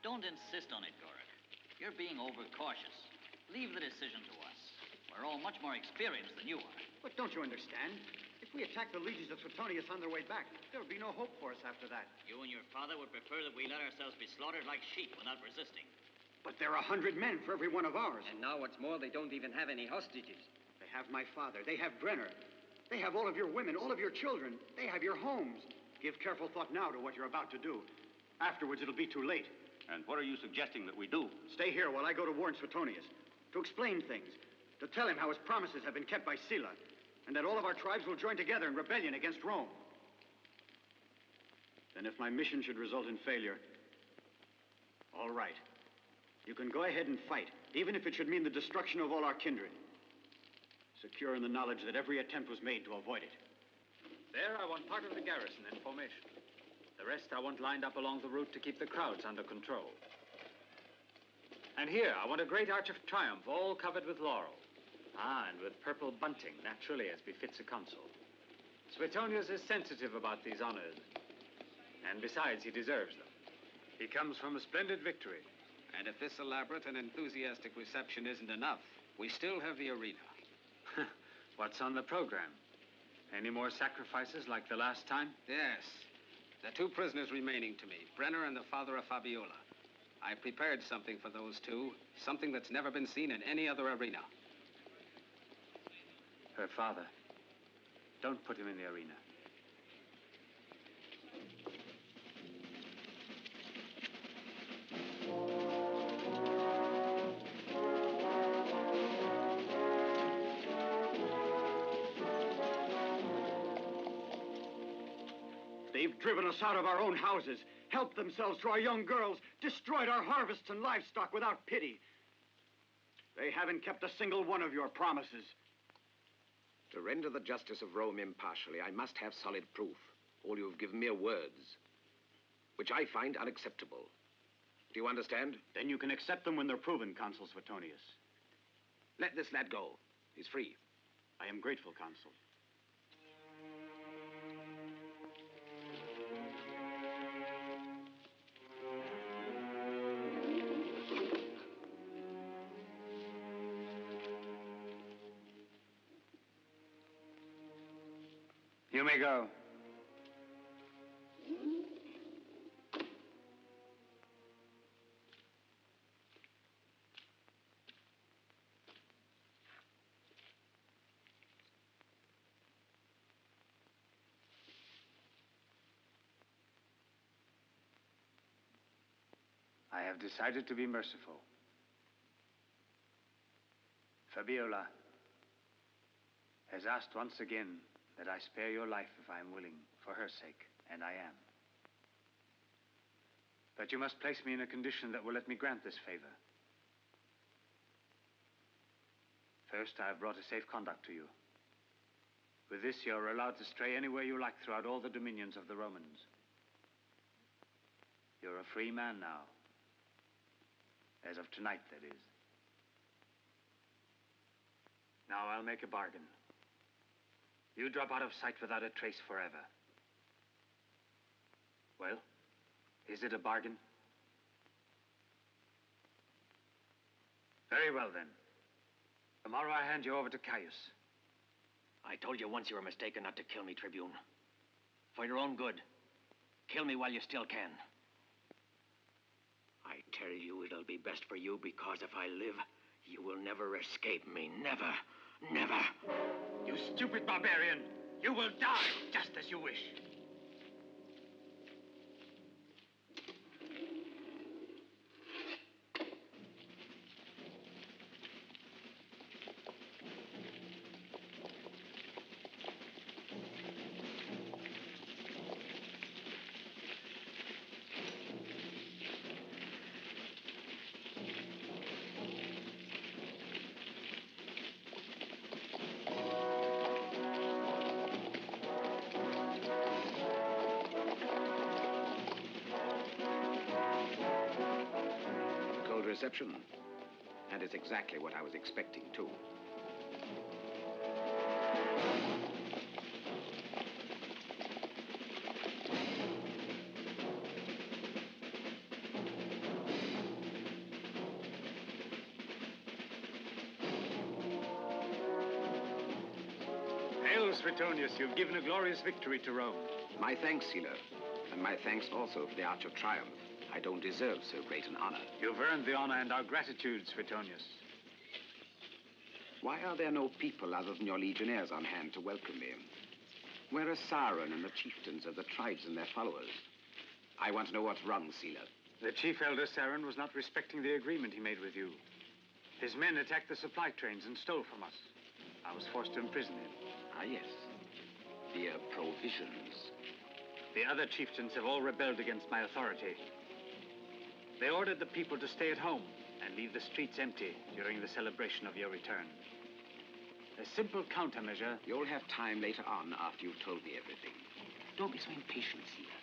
Don't insist on it, Gorak. You're being overcautious. Leave the decision to us. We're all much more experienced than you are. But don't you understand? If we attack the legions of Suetonius on their way back, there would be no hope for us after that. You and your father would prefer that we let ourselves be slaughtered like sheep without resisting. But there are 100 men for every one of ours. And now what's more, they don't even have any hostages. They have my father. They have Brenner. They have all of your women, all of your children. They have your homes. Give careful thought now to what you're about to do. Afterwards, it'll be too late. And what are you suggesting that we do? Stay here while I go to warn Suetonius, to explain things, to tell him how his promises have been kept by Sila, and that all of our tribes will join together in rebellion against Rome. Then if my mission should result in failure, All right. You can go ahead and fight, even if it should mean the destruction of all our kindred. Secure in the knowledge that every attempt was made to avoid it. There, I want part of the garrison in formation. The rest I want lined up along the route to keep the crowds under control. And here, I want a great arch of triumph, all covered with laurel. Ah, and with purple bunting, naturally, as befits a consul. Suetonius is sensitive about these honors. And besides, he deserves them. He comes from a splendid victory. And if this elaborate and enthusiastic reception isn't enough, we still have the arena. What's on the program? Any more sacrifices like the last time? Yes. The two prisoners remaining to me, Brenno and the father of Fabiola. I prepared something for those two, something that's never been seen in any other arena. Her father. Don't put him in the arena. They've driven us out of our own houses, helped themselves to our young girls, destroyed our harvests and livestock without pity. They haven't kept a single one of your promises. To render the justice of Rome impartially, I must have solid proof. All you've given me are words, which I find unacceptable. Do you understand? Then you can accept them when they're proven, Consul Suetonius. Let this lad go. He's free. I am grateful, Consul. You may go. I have decided to be merciful. Fabiola has asked once again that I spare your life if I am willing, for her sake, and I am. But you must place me in a condition that will let me grant this favor. First, I have brought a safe conduct to you. With this, you're allowed to stray anywhere you like throughout all the dominions of the Romans. You're a free man now. As of tonight, that is. Now I'll make a bargain. You drop out of sight without a trace forever. Well, is it a bargain? Very well, then. Tomorrow I hand you over to Caius. I told you once you were mistaken not to kill me, Tribune. For your own good. Kill me while you still can. I tell you, it'll be best for you, because if I live, you will never escape me. Never. Never. You stupid barbarian! You will die just as you wish. Reception. And it's exactly what I was expecting, too. Hail, Suetonius, you've given a glorious victory to Rome. My thanks, Caesar. And my thanks also for the Arch of Triumph. I don't deserve so great an honor. You've earned the honor and our gratitude, Suetonius. Why are there no people other than your legionnaires on hand to welcome me? Where are Saron and the chieftains of the tribes and their followers? I want to know what's wrong, Caesar. The chief elder, Saron, was not respecting the agreement he made with you. His men attacked the supply trains and stole from us. I was forced to imprison him. Ah, yes. The provisions. The other chieftains have all rebelled against my authority. They ordered the people to stay at home and leave the streets empty during the celebration of your return. A simple countermeasure. You'll have time later on after you've told me everything. Don't be so impatient, Sila.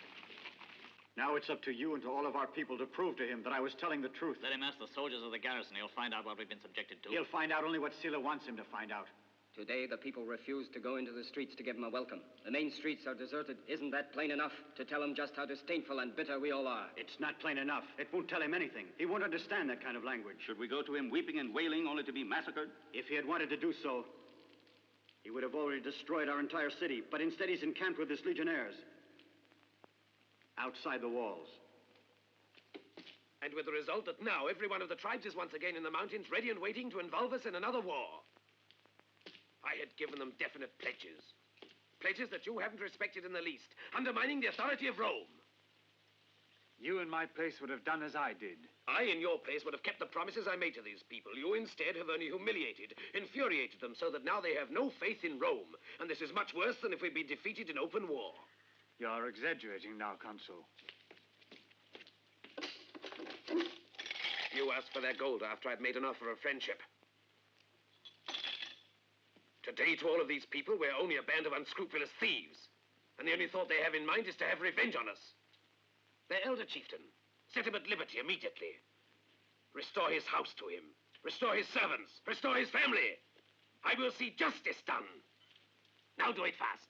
Now it's up to you and to all of our people to prove to him that I was telling the truth. Let him ask the soldiers of the garrison. He'll find out what we've been subjected to. He'll find out only what Sila wants him to find out. Today, the people refused to go into the streets to give him a welcome. The main streets are deserted. Isn't that plain enough to tell him just how disdainful and bitter we all are? It's not plain enough. It won't tell him anything. He won't understand that kind of language. Should we go to him weeping and wailing only to be massacred? If he had wanted to do so, he would have already destroyed our entire city. But instead, he's encamped with his legionnaires outside the walls. And with the result that now every one of the tribes is once again in the mountains, ready and waiting to involve us in another war. I had given them definite pledges. Pledges that you haven't respected in the least, undermining the authority of Rome. You in my place would have done as I did. I, in your place, would have kept the promises I made to these people. You instead have only humiliated, infuriated them, so that now they have no faith in Rome. And this is much worse than if we'd been defeated in open war. You're exaggerating now, Consul. You asked for their gold after I'd made an offer of friendship. Today, to all of these people, we're only a band of unscrupulous thieves. And the only thought they have in mind is to have revenge on us. Their elder chieftain, set him at liberty immediately. Restore his house to him. Restore his servants. Restore his family. I will see justice done. Now do it fast.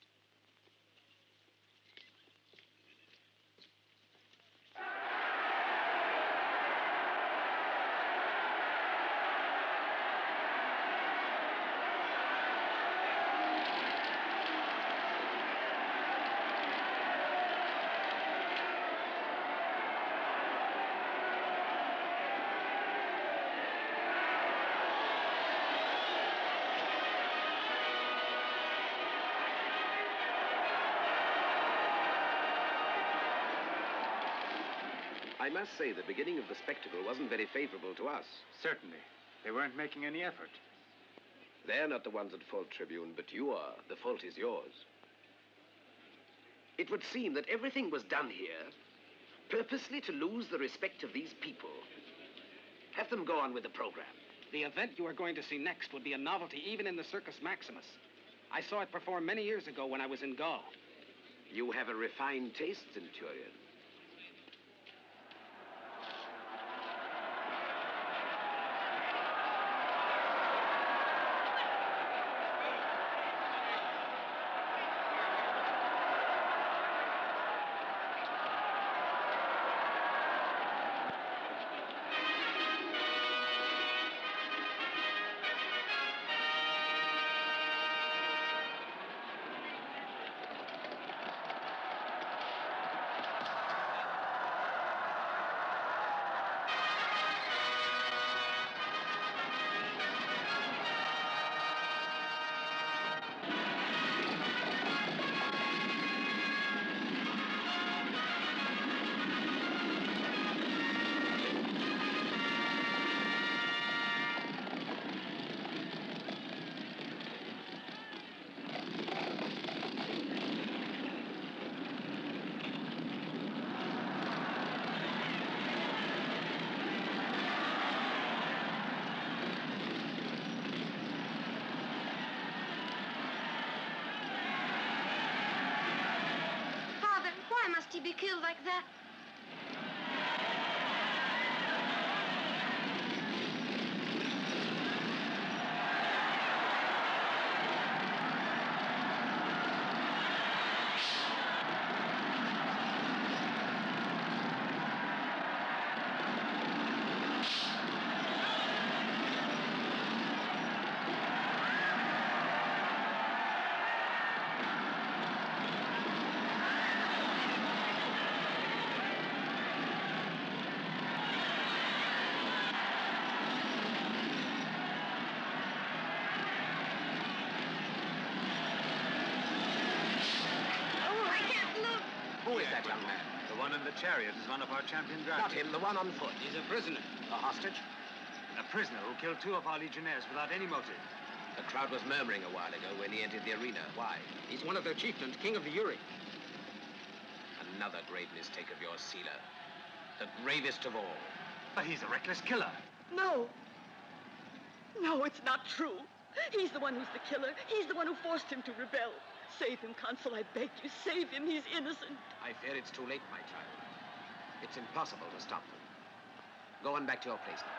I must say the beginning of the spectacle wasn't very favorable to us. Certainly. They weren't making any effort. They're not the ones at fault, Tribune, but you are. The fault is yours. It would seem that everything was done here purposely to lose the respect of these people. Have them go on with the program. The event you are going to see next would be a novelty even in the Circus Maximus. I saw it perform many years ago when I was in Gaul. You have a refined taste, Centurion. He be killed like that? Who is that young man? The one in the chariot is one of our champion drivers. Not him, the one on foot. He's a prisoner. A hostage? A prisoner who killed 2 of our legionnaires without any motive. The crowd was murmuring a while ago when he entered the arena. Why? He's one of their chieftains, king of the Uri. Another grave mistake of yours, Sila. The gravest of all. But he's a reckless killer. No. No, it's not true. He's the one who's the killer. He's the one who forced him to rebel. Save him, Consul, I beg you. Save him. He's innocent. I fear it's too late, my child. It's impossible to stop them. Go on back to your place now.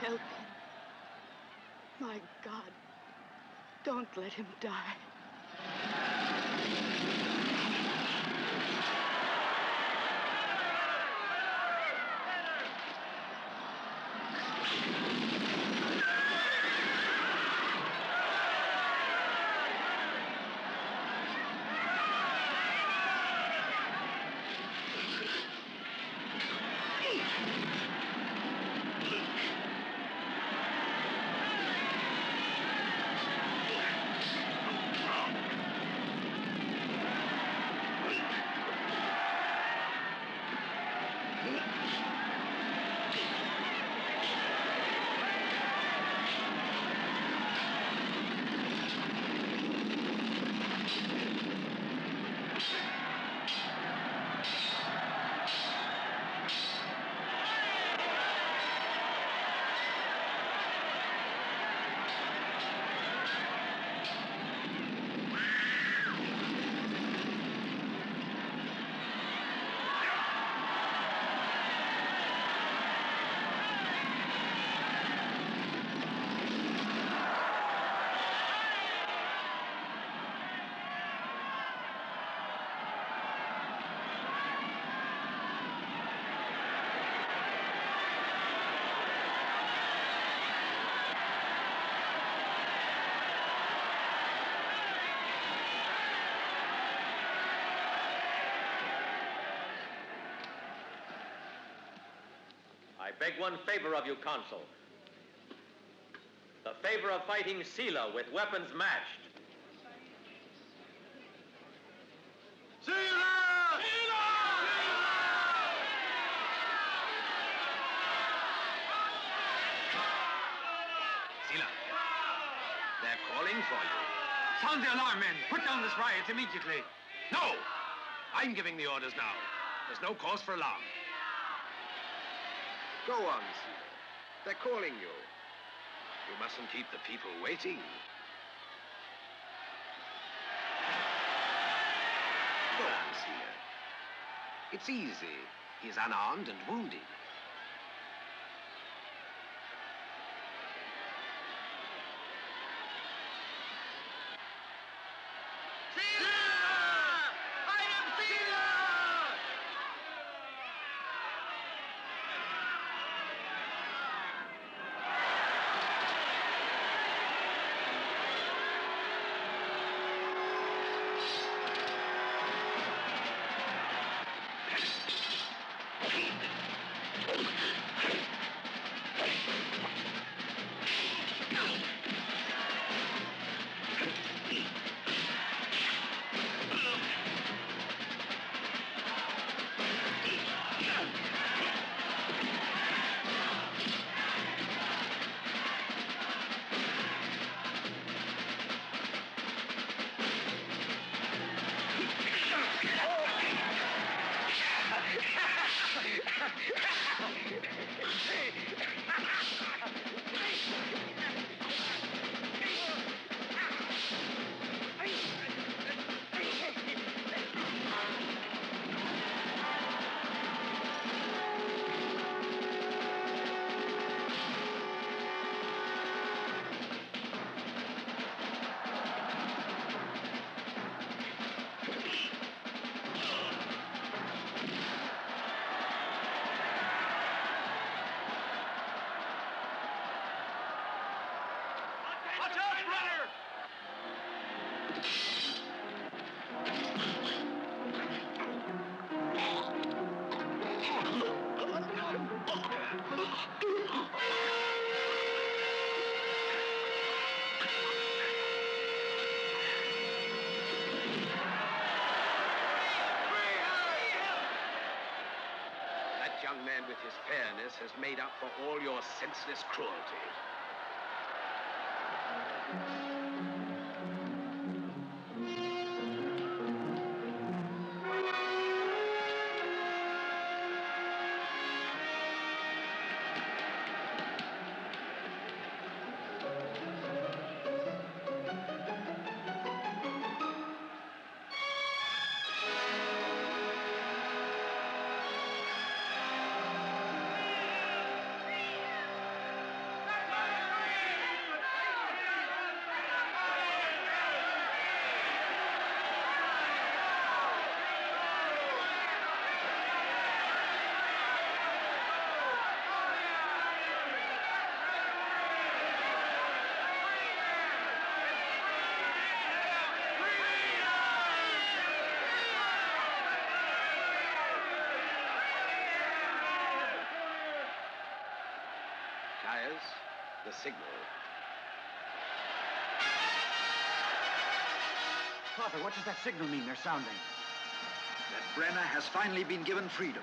Help him. My God, don't let him die. I beg one favor of you, Consul. The favor of fighting Sila with weapons matched. Sila! Sila, they're calling for you. Sound the alarm, men. Put down this riot immediately. No! I'm giving the orders now. There's no cause for alarm. Go on, Sila. They're calling you. You mustn't keep the people waiting. Go on, Sila. It's easy. He's unarmed and wounded. His fairness has made up for all your senseless cruelty. The signal. Father, what does that signal mean they're sounding? That Brenna has finally been given freedom.